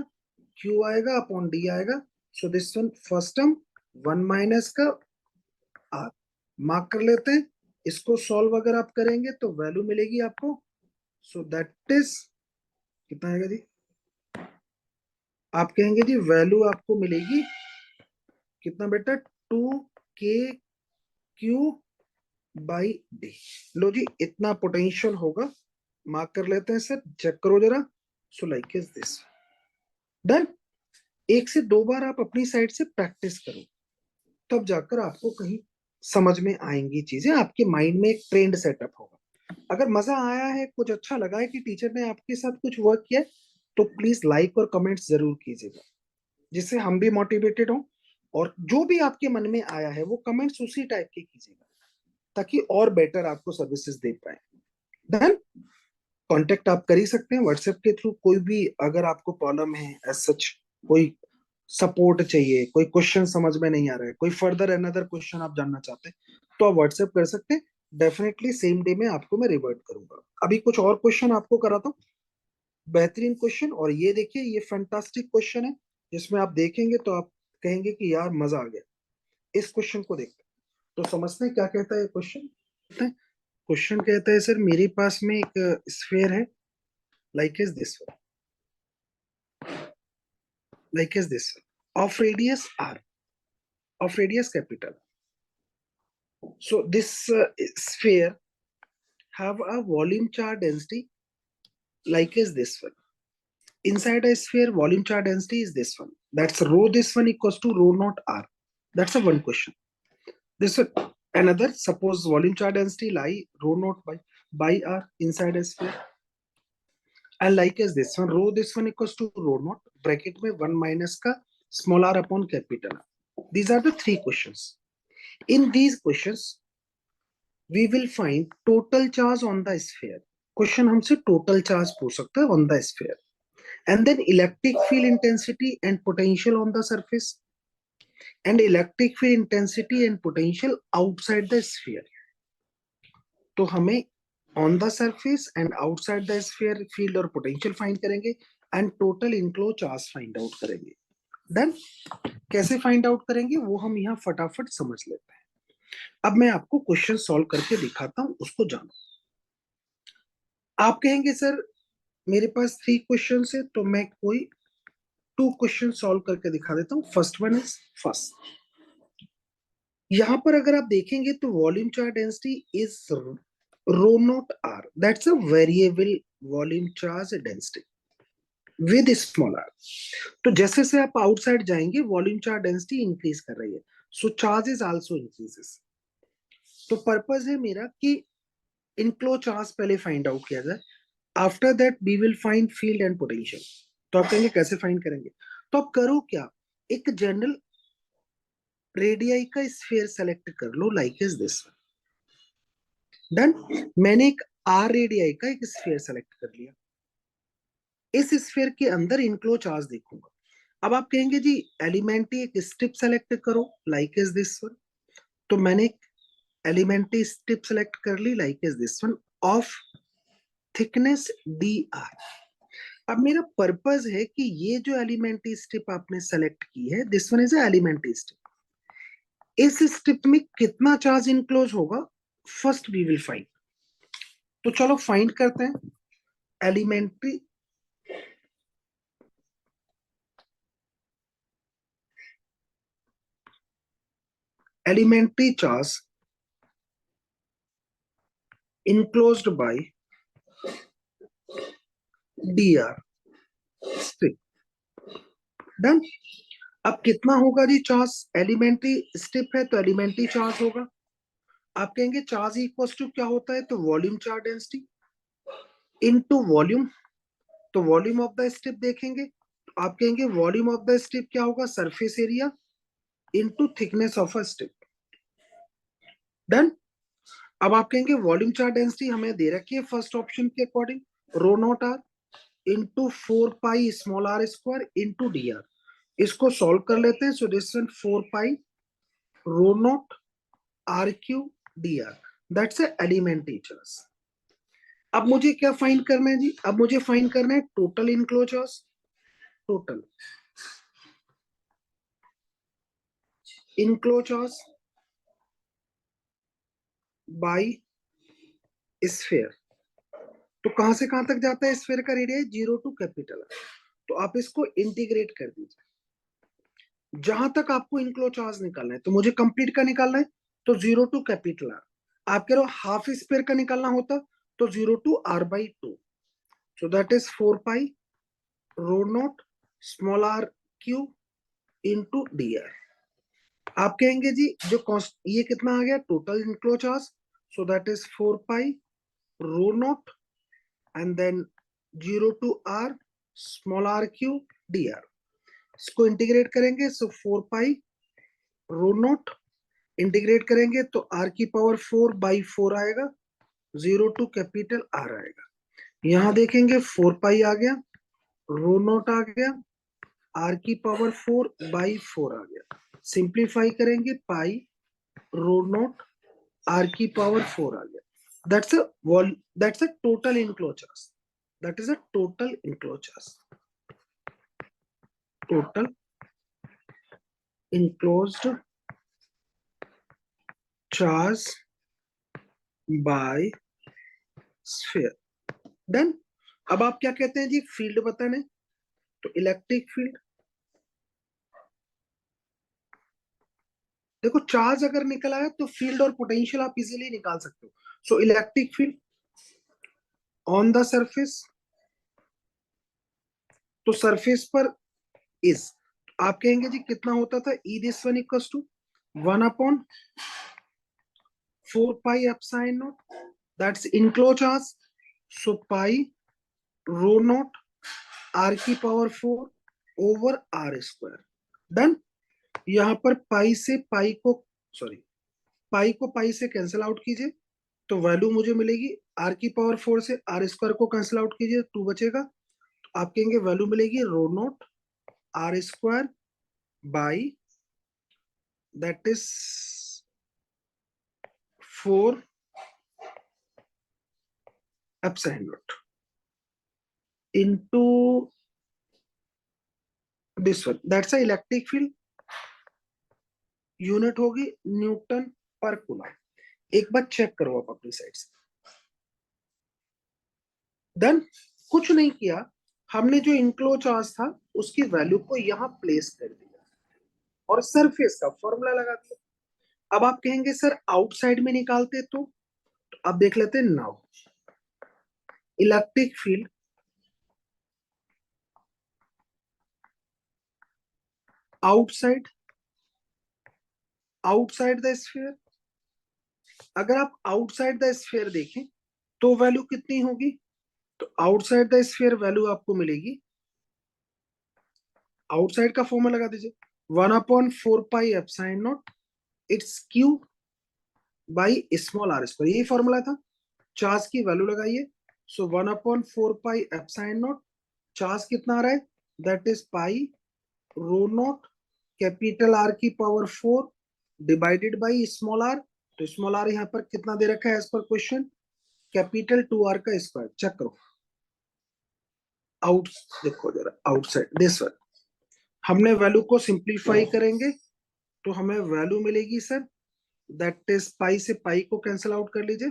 क्यू आएगा अपॉन डी आएगा, सो this one first term one minus का आर। मार्क कर लेते हैं, इसको सॉल्व अगर आप करेंगे तो वैल्यू मिलेगी आपको, सो दैट इज कितना आएगा जी, आप कहेंगे जी वैल्यू आपको मिलेगी कितना बेटा, टू के क्यू बाई डी। लो जी, इतना पोटेंशियल होगा, मार्क कर लेते हैं सर, चेक करो जरा, सो लाइक इज दिस। डन। एक से दो बार आप अपनी साइड से प्रैक्टिस करो, तब जाकर आपको कहीं समझ में आएंगी चीजें, आपके माइंड में एक ट्रेंड सेटअप होगा। अगर मजा आया है, कुछ अच्छा लगा है कि टीचर ने आपके साथ कुछ वर्क किया है, तो प्लीज लाइक और कमेंट जरूर कीजिएगा, जिससे हम भी मोटिवेटेड हों। और जो भी आपके मन में आया है वो कमेंट्स उसी टाइप के कीजिएगा, ताकि और बेटर आपको सर्विसेज दे पाए। देन कांटेक्ट आप कर ही सकते हैं व्हाट्सएप के थ्रू, कोई भी अगर आपको प्रॉब्लम है एज सच, कोई सपोर्ट चाहिए, कोई क्वेश्चन समझ में नहीं आ रहा है, कोई फर्दर अनदर क्वेश्चन आप जानना चाहते हैं, तो आप व्हाट्सएप कर सकते हैं। डेफिनेटली सेम डे में आपको मैं रिवर्ट करूंगा। अभी कुछ और क्वेश्चन आपको कराता हूँ, बेहतरीन क्वेश्चन। और ये देखिए, ये फैंटास्टिक क्वेश्चन है, जिसमें आप देखेंगे तो आप कहेंगे कि यार मजा आ गया। इस क्वेश्चन को देखते हैं तो समझते हैं क्या कहता है क्वेश्चन। क्वेश्चन कहता है, सर मेरे पास में एक स्फीयर है, like is this one, like is this one, of radius R, of radius capital. So this sphere have a volume charge density like is this one. Inside a sphere, volume charge density is this one. That's rho this one equals to rho naught r. That's a one question. This one, another, suppose volume charge density lie rho naught by r inside a sphere. And like as this one, rho this one equals to rho naught, bracket में 1 minus का small r upon capital R. These are the three questions. In these questions, we will find total charge on the sphere. Question हमसे total charge पूछ सकता है on the sphere. And then electric field intensity and potential on the surface, and electric field intensity and potential outside the sphere. तो हमें on the surface and outside the sphere field और potential find करेंगे, and total enclosed charge find out करेंगे. Then कैसे find out करेंगे वो हम यहाँ फटाफट समझ लेते हैं। अब मैं आपको क्वेश्चन सॉल्व करके दिखाता हूं, उसको जानो। आप कहेंगे सर मेरे पास 3 क्वेश्चन है, तो मैं कोई 2 क्वेश्चन सॉल्व करके दिखा देता हूं। First one is first. यहां पर अगर आप देखेंगे तो volume charge density is rho naught R, that's a variable volume charge density with small R. तो जैसे से आप आउटसाइड जाएंगे वॉल्यूम चार्ज डेंसिटी इंक्रीज कर रही है, so charge is also increases. तो पर्पस है मेरा कि इनक्लोज चार्ज पहले फाइंड आउट किया जाए, after that we will find field and potential. तो आप कहेंगे कैसे फाइंड करेंगे, तो आप करो क्या, एक जनरल रेडियाई का स्फीयर सेलेक्ट कर लो, लाइक इज दिस। डन। मैंने एक आर रेडियाई का एक स्फीयर सेलेक्ट कर लिया, इस स्फीयर के अंदर इनक्लोज चार्ज देखूंगा। अब आप कहेंगे जी एलिमेंट्री एक स्ट्रिप सेलेक्ट करो, लाइक इज दिस वन। तो मैंने एक एलिमेंट्री स्ट्रिप सेलेक्ट कर ली, like is this one, of thickness d are. अब मेरा पर्पस है कि ये जो एलिमेंट्री स्ट्रिप आपने सेलेक्ट की है, this one is elementary strip, इस स्ट्रिप में कितना चार्ज इनक्लोज होगा, फर्स्ट वी विल फाइंड। तो चलो फाइंड करते हैं elementary elementary charge enclosed by dr strip. Done. अब कितना होगा जी चार्ज, एलिमेंट्री स्ट्रिप है तो एलिमेंट्री चार्ज होगा। आप कहेंगे चार्ज इक्वल्स टू क्या होता है, तो volume charge density into volume. तो वॉल्यूम ऑफ द स्ट्रिप देखेंगे तो आप कहेंगे वॉल्यूम ऑफ द स्ट्रिप क्या होगा, surface area into thickness of a strip. Done. अब आप कहेंगे वॉल्यूम चार्ज डेंसिटी हमें दे रखी है फर्स्ट ऑप्शन के according, rho naught R into 4 pi small R square into D R. इसको सॉल्व कर लेते हैं। So this one 4 pi rho naught R Q D R, that's elementary charge. अब मुझे क्या फाइंड करना है जी, अब मुझे फाइंड करना है total enclose charge, total enclose charge by sphere. तो कहां से कहां तक जाता है स्फीयर का रेडियस, 0 टू कैपिटल। तो आप इसको इंटीग्रेट कर दीजिए, जहां तक आपको इनक्लोज चार्ज निकालना है, तो मुझे कंप्लीट का निकालना है, तो 0 टू कैपिटल आर। आप कह रहे हो हाफ स्पेयर का निकालना होता तो 0 to R by two, so that is 4 pi rho naught small R Q into D R. आप कहेंगे जी जो कॉस्ट ये कितना आ गया total enclose charge, so that is 4 pi rho naught and then 0 to R small R Q D R. इसको इंटीग्रेट करेंगे, so 4 pi rho not, integrate करेंगे तो आर की पावर 4/4 आएगा, 0 टू कैपिटल आर आएगा। यहां देखेंगे 4 पाई आ गया, रो नॉट आ गया, आर की पावर 4/4 आ गया। सिंप्लीफाई करेंगे, पाई रो नॉट आर की पावर 4 आ गया। That's a total enclose charge. That is a total enclose charge, total enclosed charge by sphere. Done. अब आप क्या कहते हैं जी, फील्ड बताने, तो इलेक्ट्रिक फील्ड, देखो चार्ज अगर निकला है तो फील्ड और पोटेंशियल आप इजीली निकाल सकते हो. So electric field on the surface, तो सरफेस पर इज, आप कहेंगे जी कितना होता था, E this one equals to 1/4 pi epsilon naught, that's enclosed charge, so pi rho naught are की power 4 over r square. Done. यहां पर पाई से पाई को, सॉरी, पाई को पाई से कैंसिल आउट कीजिए, तो वैल्यू मुझे मिलेगी आर की पावर 4 से आर स्क्वायर को कैंसिल आउट कीजिए, 2 बचेगा, तो आप कहेंगे वैल्यू मिलेगी rho naught R square by, that is 4 epsilon naught into this one, that's a electric field. Unit होगी न्यूटन पर कूलम. एक बार चेक करो आप अपनी साइड से. देन कुछ नहीं किया, हमने जो इनक्लोज चार्ज था उसकी वैल्यू को यहां प्लेस कर दिया और सरफेस का फॉर्मूला लगा दिया. अब आप कहेंगे सर आउटसाइड में निकालते, तो अब देख लेते हैं. Now electric field outside, outside the sphere, अगर आप आउटसाइड द स्फीयर देखें तो वैल्यू कितनी होगी, तो आउटसाइड द स्फीयर वैल्यू आपको मिलेगी, आउटसाइड का फॉर्मूला लगा दीजिए, 1/4 pi epsilon naught it's Q by small R square, यही फॉर्मूला था. चार्ज की वैल्यू लगाइए, so 1/4 pi epsilon naught, charge कितना आ रहा है, that is pi rho naught capital R की power 4 divided by small R, तो स्मॉल आर यहाँ पर कितना दे रखा है as per question, capital 2 R का स्क्वायर. चेक करो आउट, देखो जरा आउटसाइड दिस वन, हमने वैल्यू को सिंप्लीफाई करेंगे तो हमें वैल्यू मिलेगी सर, दैट इज पाई से पाई को कैंसिल आउट कर लीजिए,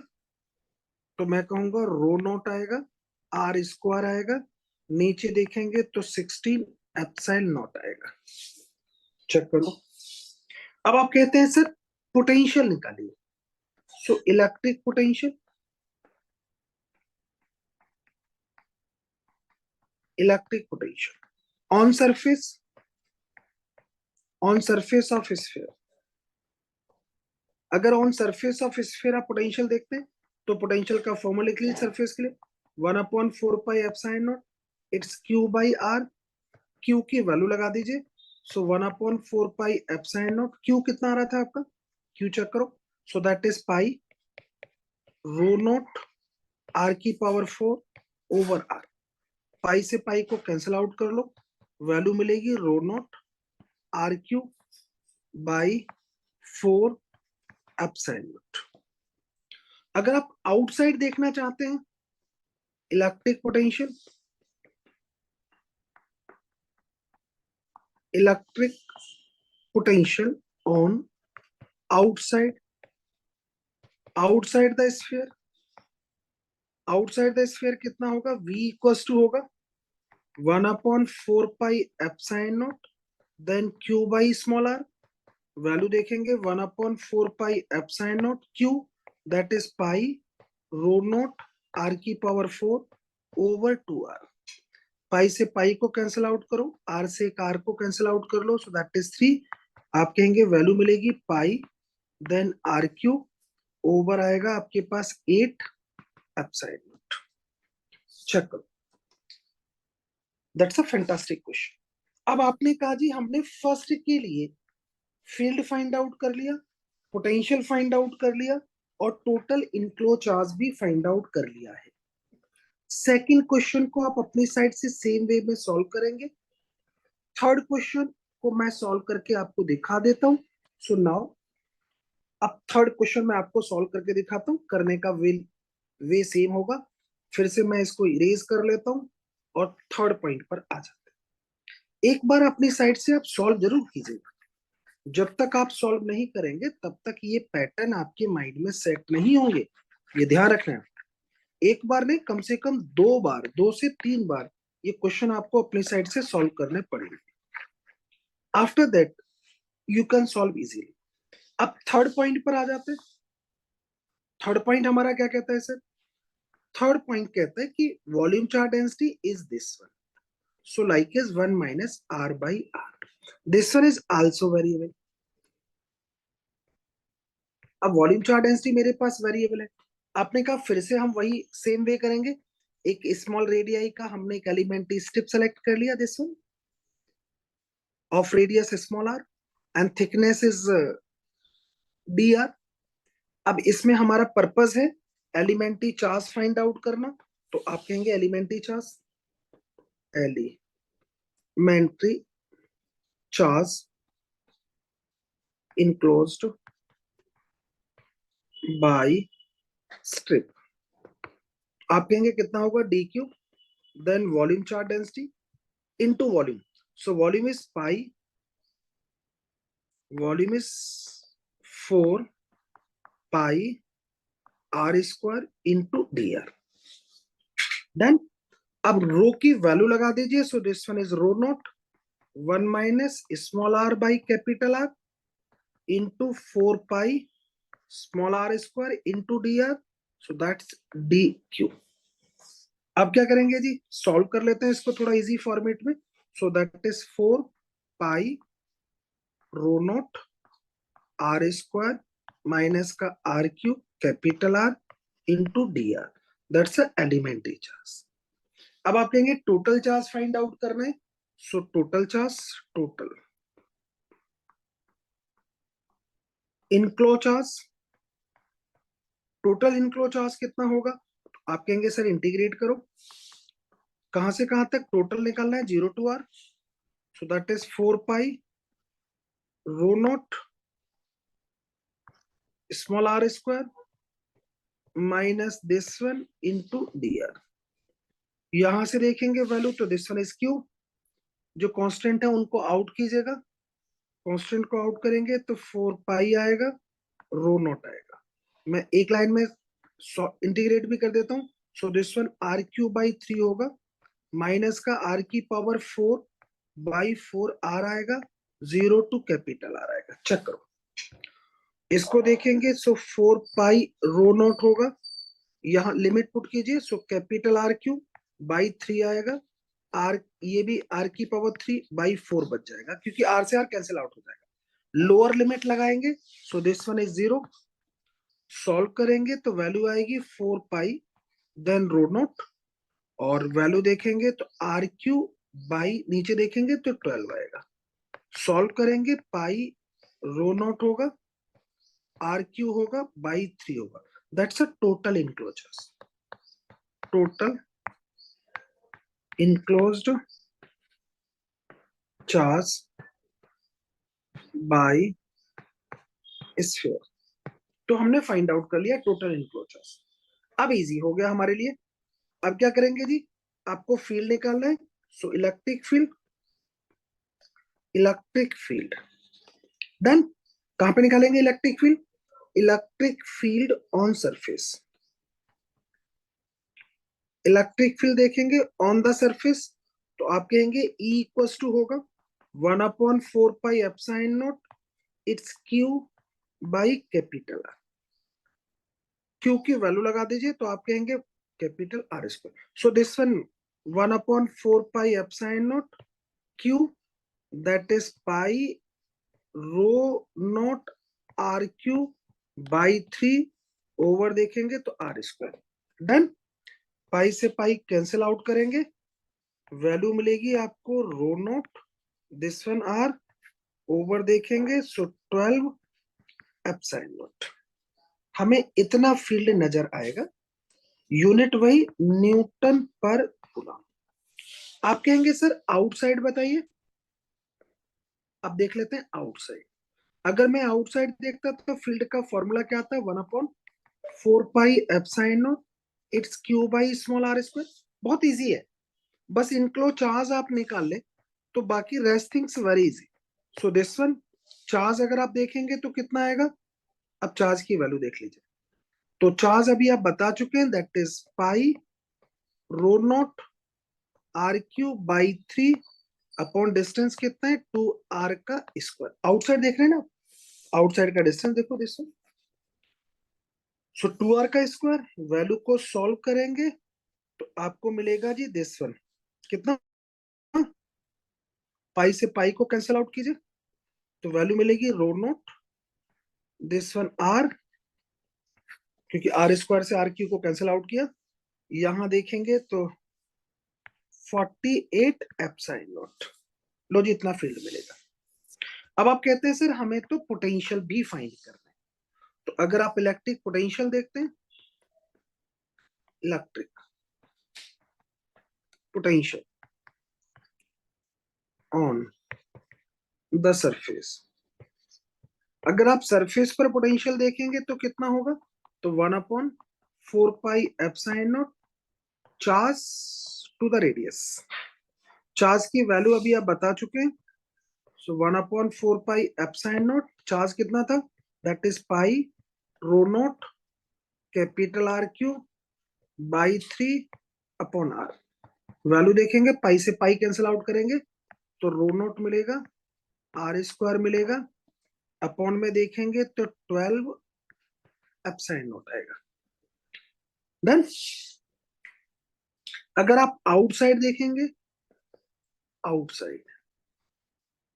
तो मैं कहूंगा रो नॉट आएगा, आर स्क्वायर आएगा, नीचे देखेंगे तो 16 एप्सिलॉन नॉट आएगा. चेक करो. अब आप कहते हैं सर पोटेंशियल निकालिए, so electric potential, electric potential on surface, on surface of sphere, अगर ऑन सरफेस ऑफ स्फीयर आप पोटेंशियल देखते हैं तो पोटेंशियल का फॉर्मूला लिख लीजिए सरफेस के लिए, 1/4 pi epsilon naught it's Q by R, Q की वैल्यू लगा दीजिए, so 1/4 pi epsilon naught, Q कितना आ रहा था आपका, क्यू चेक करो, so that is pi rho naught are की पावर 4 ओवर आर, पाई से पाई को कैंसिल आउट कर लो, वैल्यू मिलेगी rho naught R Q by 4 epsilon naught. अगर आप आउटसाइड देखना चाहते हैं electric potential, electric potential on outside, outside the sphere, outside the sphere कितना होगा, v इक्वल्स टू होगा 1/4 pi epsilon naught then q by small R, value देखेंगे 1/4 pi epsilon naught q, that is pi rho naught are की पावर 4 ओवर 2r, पाई से पाई को कैंसिल आउट करो, आर से एक आर को कैंसिल आउट कर लो, सो दैट इज 3, आप कहेंगे वैल्यू मिलेगी पाई देन आर क्यू ओवर आएगा आपके पास 8 एप्सिलॉन नॉट. चेक करो, दैट्स अ फैंटास्टिक क्वेश्चन. अब आपने कहा जी हमने फर्स्ट के लिए फील्ड फाइंड आउट कर लिया, पोटेंशियल फाइंड आउट कर लिया और टोटल इनक्लोज चार्ज भी फाइंड आउट कर लिया है. सेकंड क्वेश्चन को आप अपनी साइड से सेम वे में सॉल्व करेंगे. थर्ड क्वेश्चन को मैं सॉल्व करके आपको दिखा देता हूं. सो नाउ अब थर्ड क्वेश्चन मैं आपको सॉल्व करके दिखाता हूं, करने का वे सेम होगा. फिर से मैं इसको इरेज कर लेता हूं और थर्ड पॉइंट पर आ जाते हैं। एक बार अपनी साइड से आप सॉल्व जरूर कीजिएगा। जब तक आप सॉल्व नहीं करेंगे तब तक ये पैटर्न आपके माइंड में सेट नहीं होंगे, ये ध्यान रखना है। एक बार नहीं, कम से कम 2 बार, 2 से 3 बार ये क्वेश्चन आपको अपनी साइड से सॉल्व करने पड़ेंगे। After that you can solve easily. अब थर्ड पॉइंट पर आ जाते हैं। थर्ड पॉइंट हमारा क्या कहता है सर? थर्ड पॉइंट कहता है कि volume charge density is this one, so like is 1 minus R by R, this one is also variable. अब वॉल्यूम चार्ज डेंसिटी मेरे पास वेरिएबल है। आपने कहा फिर से हम वही सेम वे करेंगे। एक स्मॉल रेडियाई का हमने एक एलिमेंट्री स्ट्रिप सेलेक्ट कर लिया, this one of radius small R and thickness is D are. अब इसमें हमारा पर्पस है एलिमेंट्री चार्ज फाइंड आउट करना, तो आप कहेंगे elementary charge, elementary charge enclosed by strip. आप कहेंगे कितना होगा, D cube, then volume charge density into volume, so volume is 4 pi R square into D R. Then अब रो की वैल्यू लगा दीजिए, so this one is rho naught 1 minus small R by capital R into 4 pi small R square into D R, so that's D Q. अब क्या करेंगे जी, सॉल्व कर लेते हैं इसको थोड़ा इजी फॉर्मेट में। So that is 4 pi rho naught R square minus का R cube capital R into D R, that's elementary charge. अब आप कहेंगे टोटल चार्ज फाइंड आउट करना है, so total charge, total enclosed charge, total enclosed charge कितना होगा? आप कहेंगे सर इंटीग्रेट करो, कहां से कहां तक टोटल निकालना है, 0 to R, so that is 4 pi rho naught small R square minus this one into D R. यहां से देखेंगे वैल्यू तो दिस वन इज क्यू, जो कांस्टेंट है उनको आउट कीजिएगा, कांस्टेंट को आउट करेंगे तो 4 पाई आएगा, रो नॉट आएगा। मैं एक लाइन में इंटीग्रेट भी कर देता हूँ, so this one R Q by 3 होगा, माइनस का आर की पावर 4 बाई 4 आर आएगा, 0 टू कैपिटल आर आएगा। चेक करो, इसको देखेंगे सो 4 पाई रो नॉट होगा, यहाँ लिमिट पुट कीजिए, so capital R Q by 3 आएगा, आर ये भी आर की पावर 3 बाई 4 बच जाएगा, क्योंकि आर से आर कैंसिल आउट हो जाएगा। लोअर लिमिट लगाएंगे, सो दिस वन इज 0, सॉल्व करेंगे तो वैल्यू आएगी 4 पाई देन रो नॉट, और वैल्यू देखेंगे तो आर क्यू बाई नीचे देखेंगे तो 12 आएगा, सॉल्व करेंगे पाई रो नॉट होगा, आर क्यू होगा बाई 3 होगा, that's a total enclosures, total enclosed charge by sphere. तो हमने फाइंड आउट कर लिया टोटल इनक्लोजर्स। अब इजी हो गया हमारे लिए। अब क्या करेंगे जी, आपको फील्ड निकालना है, सो इलेक्ट्रिक फील्ड देन कहां पे निकालेंगे electric field? Electric field on surface, electric field देखेंगे ऑन द सरफेस, तो आप कहेंगे E इक्वल्स टू होगा 1/4 pi epsilon naught it's Q by capital R. Q की वैल्यू लगा दीजिए तो आप कहेंगे capital R square, so this one 1/4 pi epsilon naught Q, that is pi rho naught R Q by 3 over देखेंगे तो आर स्क्वायर। डन, पाई से पाई कैंसिल आउट करेंगे, वैल्यू मिलेगी आपको rho naught this one R over देखेंगे सो 12 एप्सिलॉन नॉट। हमें इतना फील्ड नजर आएगा, यूनिट वही न्यूटन पर कूलम। आप कहेंगे सर आउटसाइड बताइए। अब देख लेते हैं आउटसाइड। अगर मैं आउटसाइड देखता तो फील्ड का फॉर्मूला क्या था, 1/4 pi epsilon naught it's Q by small R square. बहुत इजी है, बस इनक्लो चार्ज आप निकाल ले तो बाकी rest things very easy. So this one charge अगर आप देखेंगे तो कितना आएगा, अब चार्ज की वैल्यू देख लीजिए। तो चार्ज अभी आप बता चुके हैं, that is pi rho naught R Q by 3 upon distance कितना है 2r का स्क्वायर। आउटसाइड देख रहे हैं ना, आउटसाइड का डिस्टेंस देखो दिस वन। सो 2r का स्क्वायर, वैल्यू को सॉल्व करेंगे तो आपको मिलेगा जी दिस वन, कितना, पाई से पाई को कैंसिल आउट कीजिए तो वैल्यू मिलेगी rho naught this one are, क्योंकि आर स्क्वायर से आर क्यू को कैंसिल आउट किया, यहां देखेंगे तो 48 एप्सिलॉन नॉट। लो जी, इतना फील्ड मिलेगा। अब आप कहते हैं सर हमें तो पोटेंशियल भी फाइंड करना है, तो अगर आप इलेक्ट्रिक पोटेंशियल देखते हैं, electric potential on the surface, अगर आप सरफेस पर पोटेंशियल देखेंगे तो कितना होगा, तो 1/4 pi epsilon naught charge to the radius. Charge की वैल्यू अभी आप बता चुके हैं, so 1/4 pi epsilon naught, charge कितना था, that is pi rho naught capital R Q by 3/r। Value देखेंगे, पाई से पाई कैंसिल आउट करेंगे तो रो नॉट मिलेगा, आर स्क्वायर मिलेगा, अपॉन में देखेंगे तो 12 एप्सिलॉन नॉट आएगा। डन। अगर आप आउटसाइड देखेंगे, आउटसाइड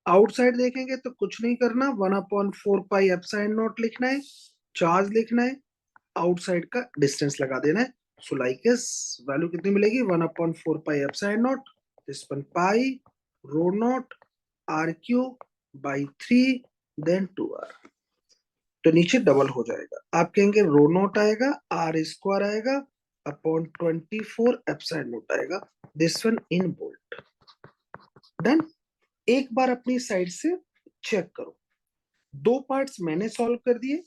आउटसाइड देखेंगे तो कुछ नहीं करना, 1/4 पाई एप्सिलॉन नॉट लिखना है, चार्ज लिखना है, आउटसाइड का डिस्टेंस लगा देना है। सो लाइक इस वैल्यू कितनी मिलेगी, 1/4 pi epsilon naught this one pi rho naught R Q by 3 then 2r। तो नीचे डबल हो जाएगा, आप कहेंगे रो नॉट आएगा, आर स्क्वायर आएगा, अपॉन 24 एप्सिलॉन नॉट आएगा, this one in bold. Done. एक बार अपनी साइड से चेक करो, दो पार्ट्स मैंने सॉल्व कर दिए,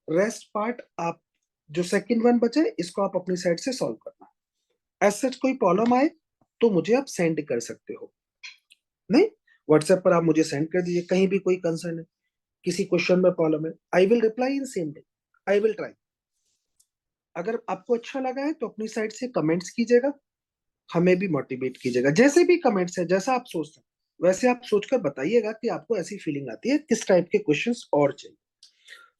रेस्ट पार्ट आप, जो सेकंड वन बचे इसको आप अपनी साइड से सॉल्व करना। एज सच कोई प्रॉब्लम आए तो मुझे आप सेंड कर सकते हो, नहीं व्हाट्सएप पर आप मुझे सेंड कर दीजिए, कहीं भी कोई कंसर्न है, किसी क्वेश्चन में प्रॉब्लम है, I will reply in same day, I will try. अगर आपको अच्छा लगा है तो अपनी साइड से कमेंट्स कीजिएगा, हमें भी मोटिवेट कीजिएगा, जैसे भी कमेंट्स है, जैसा आप सोचते हैं वैसे आप सोचकर बताइएगा कि आपको ऐसी फीलिंग आती है, किस टाइप के क्वेश्चंस और चाहिए।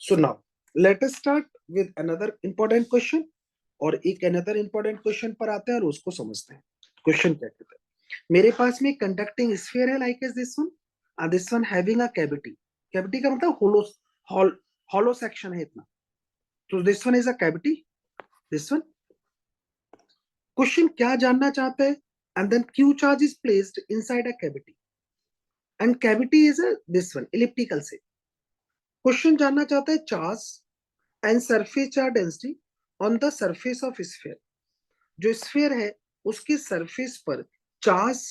सो now let us start with another important question, और एक अनदर इंपॉर्टेंट क्वेश्चन पर आते हैं और उसको समझते हैं। क्वेश्चन क्या कहता है, मेरे पास में कंडक्टिंग स्फीयर है like as this one, and this one having a cavity, cavity का मतलब hollow section है इतना, तो this one is a cavity, this one। Question क्या जानना चाहते हैं, and then q charge is placed inside a cavity and cavity is a this one elliptical से। क्वेश्चन जानना चाहता है charge and surface charge density on the surface of sphere, जो स्फीयर है उसकी सरफेस पर charge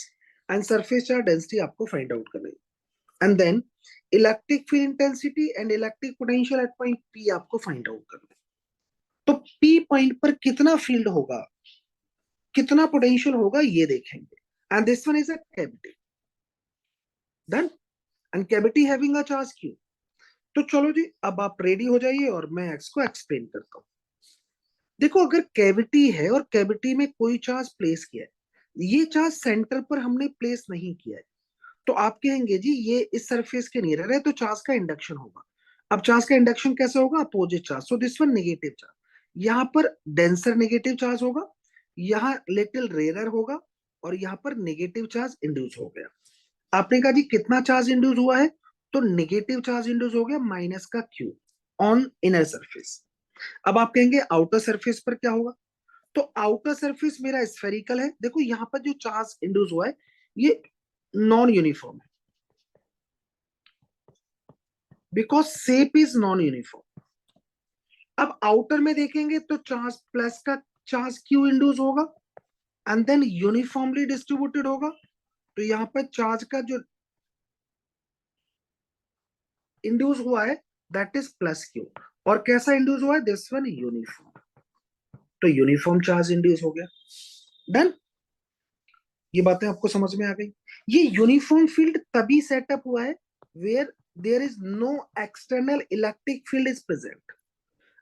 and surface charge density आपको फाइंड आउट करना है, and then electric field intensity and electric potential at point P आपको फाइंड आउट करना है। तो पी पॉइंट पर कितना फील्ड होगा, कितना पोटेंशियल होगा ये देखेंगे, and this one is a cavity. Done. And cavity having a charge q. तो चलो जी, अब आप रेडी हो जाइए और मैं एक्स को एक्सप्लेन करता हूँ। देखो, अगर कैविटी है और कैविटी में कोई चार्ज प्लेस किया है, ये चार्ज सेंटर पर हमने प्लेस नहीं किया है, तो आप कहेंगे जी ये इस सरफेस के नियर है तो चार्ज का इंडक्शन होगा। अब चार्ज का इंडक्शन कैसे होगा, opposite charge, so this one negative charge, यहाँ पर डेंसर नेगेटिव चार्ज होगा, यहाँ लिटिल रेयर होगा, और यहाँ पर नेगेटिव चार्ज इंड्यूस हो गया। आपने कहा जी कितना चार्ज इंड्यूस हुआ है, तो नेगेटिव चार्ज इंड्यूस हो गया माइनस का क्यू ऑन इनर सरफेस। अब आप कहेंगे आउटर सरफेस पर क्या होगा, तो आउटर सरफेस मेरा स्फेरिकल है, देखो यहाँ पर जो चार्ज इंड्यूस हुआ है ये नॉन यूनिफॉर्म है, because shape is non uniform. अब आउटर में देखेंगे तो चार्ज प्लस का चार्ज क्यू इंड्यूस होगा, एंड देन यूनिफॉर्मली डिस्ट्रीब्यूटेड होगा, तो यहाँ पर चार्ज का जो इंड्यूस हुआ है दैट इज प्लस क्यू, और कैसा इंड्यूस हुआ है, दिस वन यूनिफॉर्म। तो यूनिफॉर्म चार्ज इंड्यूस हो गया। डन। ये बातें आपको समझ में आ गई। ये यूनिफॉर्म फील्ड तभी सेटअप हुआ है where there is no external electric field is present.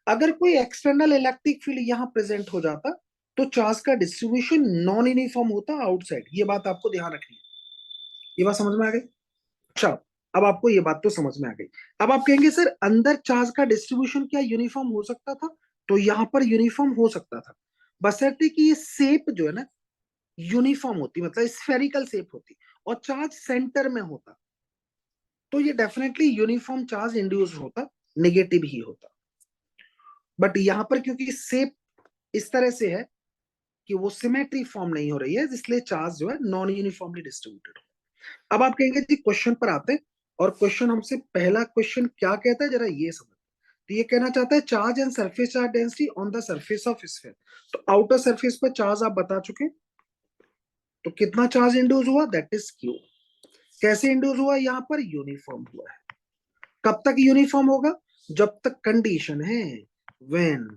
अगर कोई एक्सटर्नल इलेक्ट्रिक फील्ड यहां प्रेजेंट हो जाता तो चार्ज का डिस्ट्रीब्यूशन नॉन यूनिफॉर्म होता आउटसाइड। ये बात आपको ध्यान रखनी है। ये बात समझ में आ गई। चलो, अब आपको ये बात तो समझ में आ गई। अब आप कहेंगे सर अंदर चार्ज का डिस्ट्रीब्यूशन क्या यूनिफॉर्म हो सकता था? तो यहां पर यूनिफॉर्म हो सकता था, बशर्ते कि ये शेप जो है ना यूनिफॉर्म होती, मतलब स्फेरिकल शेप होती और चार्ज सेंटर में होता, तो ये डेफिनेटली यूनिफॉर्म चार्ज इंड्यूस होता, नेगेटिव ही होता। बट यहां पर क्योंकि शेप इस तरह से है कि वो सिमेट्री फॉर्म नहीं हो रही है, इसलिए चार्ज जो है नॉन यूनिफॉर्मली डिस्ट्रीब्यूटेड हो। अब आप कहेंगे जी क्वेश्चन पर आते हैं, और क्वेश्चन हमसे पहला क्वेश्चन क्या कहता है जरा ये समझ। तो ये कहना चाहता है charge and surface charge density on the surface of sphere. तो आउटर सरफेस पर चार्ज आप बता चुके, तो कितना चार्ज इंड्यूस हुआ, दैट इज क्यू। कैसे इंड्यूस हुआ, यहां पर यूनिफॉर्म हुआ है। कब तक यूनिफॉर्म होगा, जब तक कंडीशन है when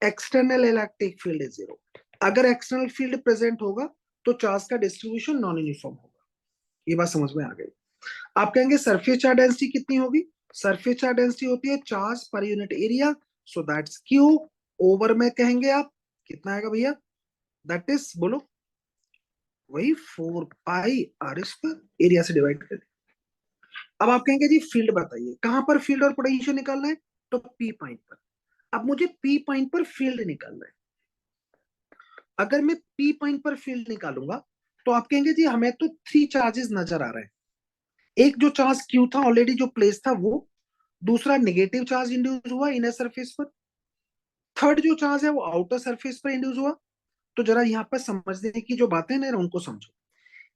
external electric field is zero. अगर एक्सटर्नल फील्ड प्रेजेंट होगा तो चार्ज का डिस्ट्रीब्यूशन नॉन यूनिफॉर्म होगा। ये बात समझ में आ गई। आप कहेंगे सरफेस चार्ज डेंसिटी कितनी होगी, सरफेस चार्ज डेंसिटी होती है charge per unit area, so that's Q over में कहेंगे आप कितना आएगा भैया, दैट इज बोलो वही 4 पाई r² एरिया से डिवाइड कर। अब आप कहेंगे जी फील्ड बताइए, कहां पर फील्ड और पोटेंशियल निकालना है, तो पी पॉइंट पर। अब मुझे पी पॉइंट पर फील्ड निकालना है। अगर मैं पी पॉइंट पर फील्ड निकालूंगा तो आप कहेंगे जी हमें तो 3 चार्जेस नजर आ रहे हैं। एक जो चार्ज क्यू था ऑलरेडी जो प्लेस था वो, दूसरा नेगेटिव चार्ज इंड्यूस हुआ इनर सरफेस पर, थर्ड जो चार्ज है वो आउटर सरफेस पर इंड्यूस हुआ। तो जरा यहाँ पर समझने की जो बातें ना उनको समझो।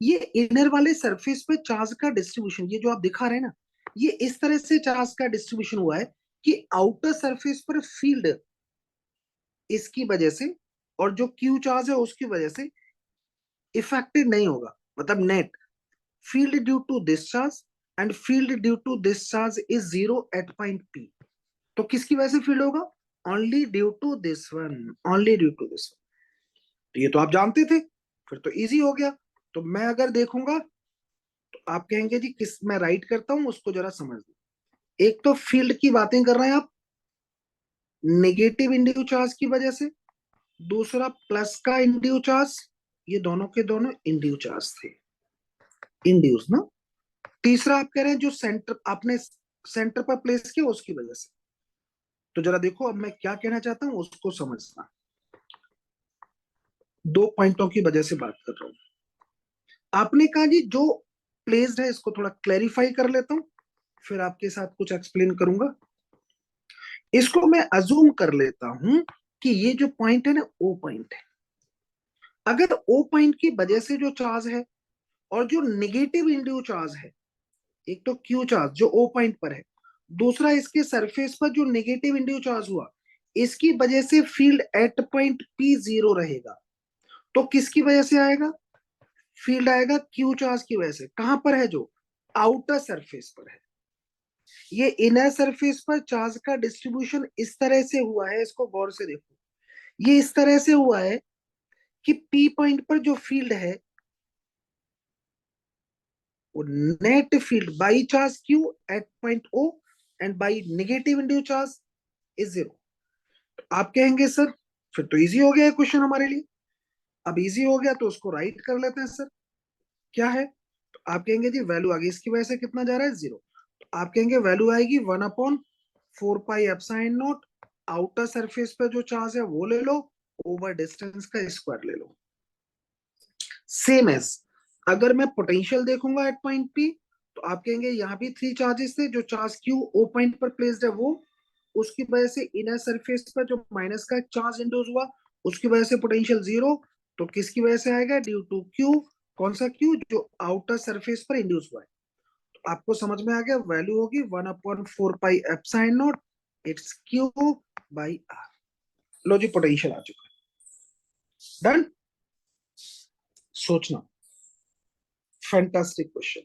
ये इनर वाले सरफेस पे चार्ज का डिस्ट्रीब्यूशन, ये जो आप दिखा रहे हैं ना, ये इस तरह से चार्ज का डिस्ट्रीब्यूशन हुआ है कि आउटर सरफेस पर फील्ड इसकी वजह से और जो क्यू चार्ज है उसकी वजह से इफेक्टेड नहीं होगा, मतलब net field due to this charge and field due to this charge is zero at point P. तो किसकी वजह से फील्ड होगा, only due to this one, only due to this one. तो ये तो आप जानते थे, फिर तो इजी हो गया। तो मैं अगर देखूंगा तो आप कहेंगे जी किस मैं राइट करता हूं उसको जरा समझ लो। एक तो फील्ड की बातें कर रहे हैं आप नेगेटिव इंड्यू चार्ज की वजह से, दूसरा प्लस का इंड्यू चार्ज, ये दोनों के दोनों इंड्यू चार्ज थे, इंड्यूस ना। तीसरा आप कह रहे हैं जो सेंटर आपने सेंटर पर प्लेस किया उसकी वजह से। तो जरा देखो अब मैं क्या कहना चाहता हूं उसको समझना। दो पॉइंटों की वजह से बात कर रहा हूं। आपने कहा जी जो प्लेस्ड है, इसको थोड़ा क्लैरिफाई कर लेता हूं, फिर आपके साथ कुछ एक्सप्लेन करूंगा। इसको मैं अजूम कर लेता हूं कि ये जो पॉइंट है ना ओ पॉइंट है। अगर ओ पॉइंट की वजह से जो चार्ज है और जो नेगेटिव इंड्यू चार्ज है, एक तो क्यू चार्ज जो ओ पॉइंट पर है, दूसरा इसके सरफेस पर जो नेगेटिव इंड्यू चार्ज हुआ, इसकी वजह से field at point P zero रहेगा। तो किसकी वजह से आएगा, फील्ड आएगा क्यू चार्ज की वजह से। कहां पर है, जो आउटर सरफेस पर है। ये इनर सरफेस पर चार्ज का डिस्ट्रीब्यूशन इस तरह से हुआ है, इसको गौर से देखो। ये इस तरह से हुआ है कि पी पॉइंट पर जो फील्ड है वो net field by charge Q at point O and by negative induced charge is zero. आप कहेंगे सर फिर तो इजी हो गया क्वेश्चन हमारे लिए। अब इजी हो गया तो उसको राइट कर लेते हैं सर। क्या है, तो आप कहेंगे जी वैल्यू आ गई, इसकी वजह से कितना जा रहा है जीरो। तो आप कहेंगे वैल्यू आएगी 1/4 pi epsilon not, outer surface पे जो चार्ज है वो ले लो, ओवर डिस्टेंस का स्क्वायर ले लो। सेम एज अगर मैं पोटेंशियल देखूंगा एट पॉइंट पी, तो आप कहेंगे यहाँ भी 3 चार्जेस थे, जो चार्ज क्यू ओ पॉइंट पर प्लेस्ड है वो, उसकी वजह से इनर सरफेस पर जो माइनस का चार्ज इंड्यूस हुआ उसकी वजह से पोटेंशियल जीरो। तो किसकी वजह से आएगा, ड्यू टू क्यू। कौन सा क्यू, जो आउटर सरफेस पर इंड्यूस हुआ है। तो आपको समझ में आ गया, वैल्यू होगी 1/4 pi epsilon naught, it's Q by R. लो जी पोटेंशियल आ चुका है। डन। सोचना, फैंटास्टिक क्वेश्चन।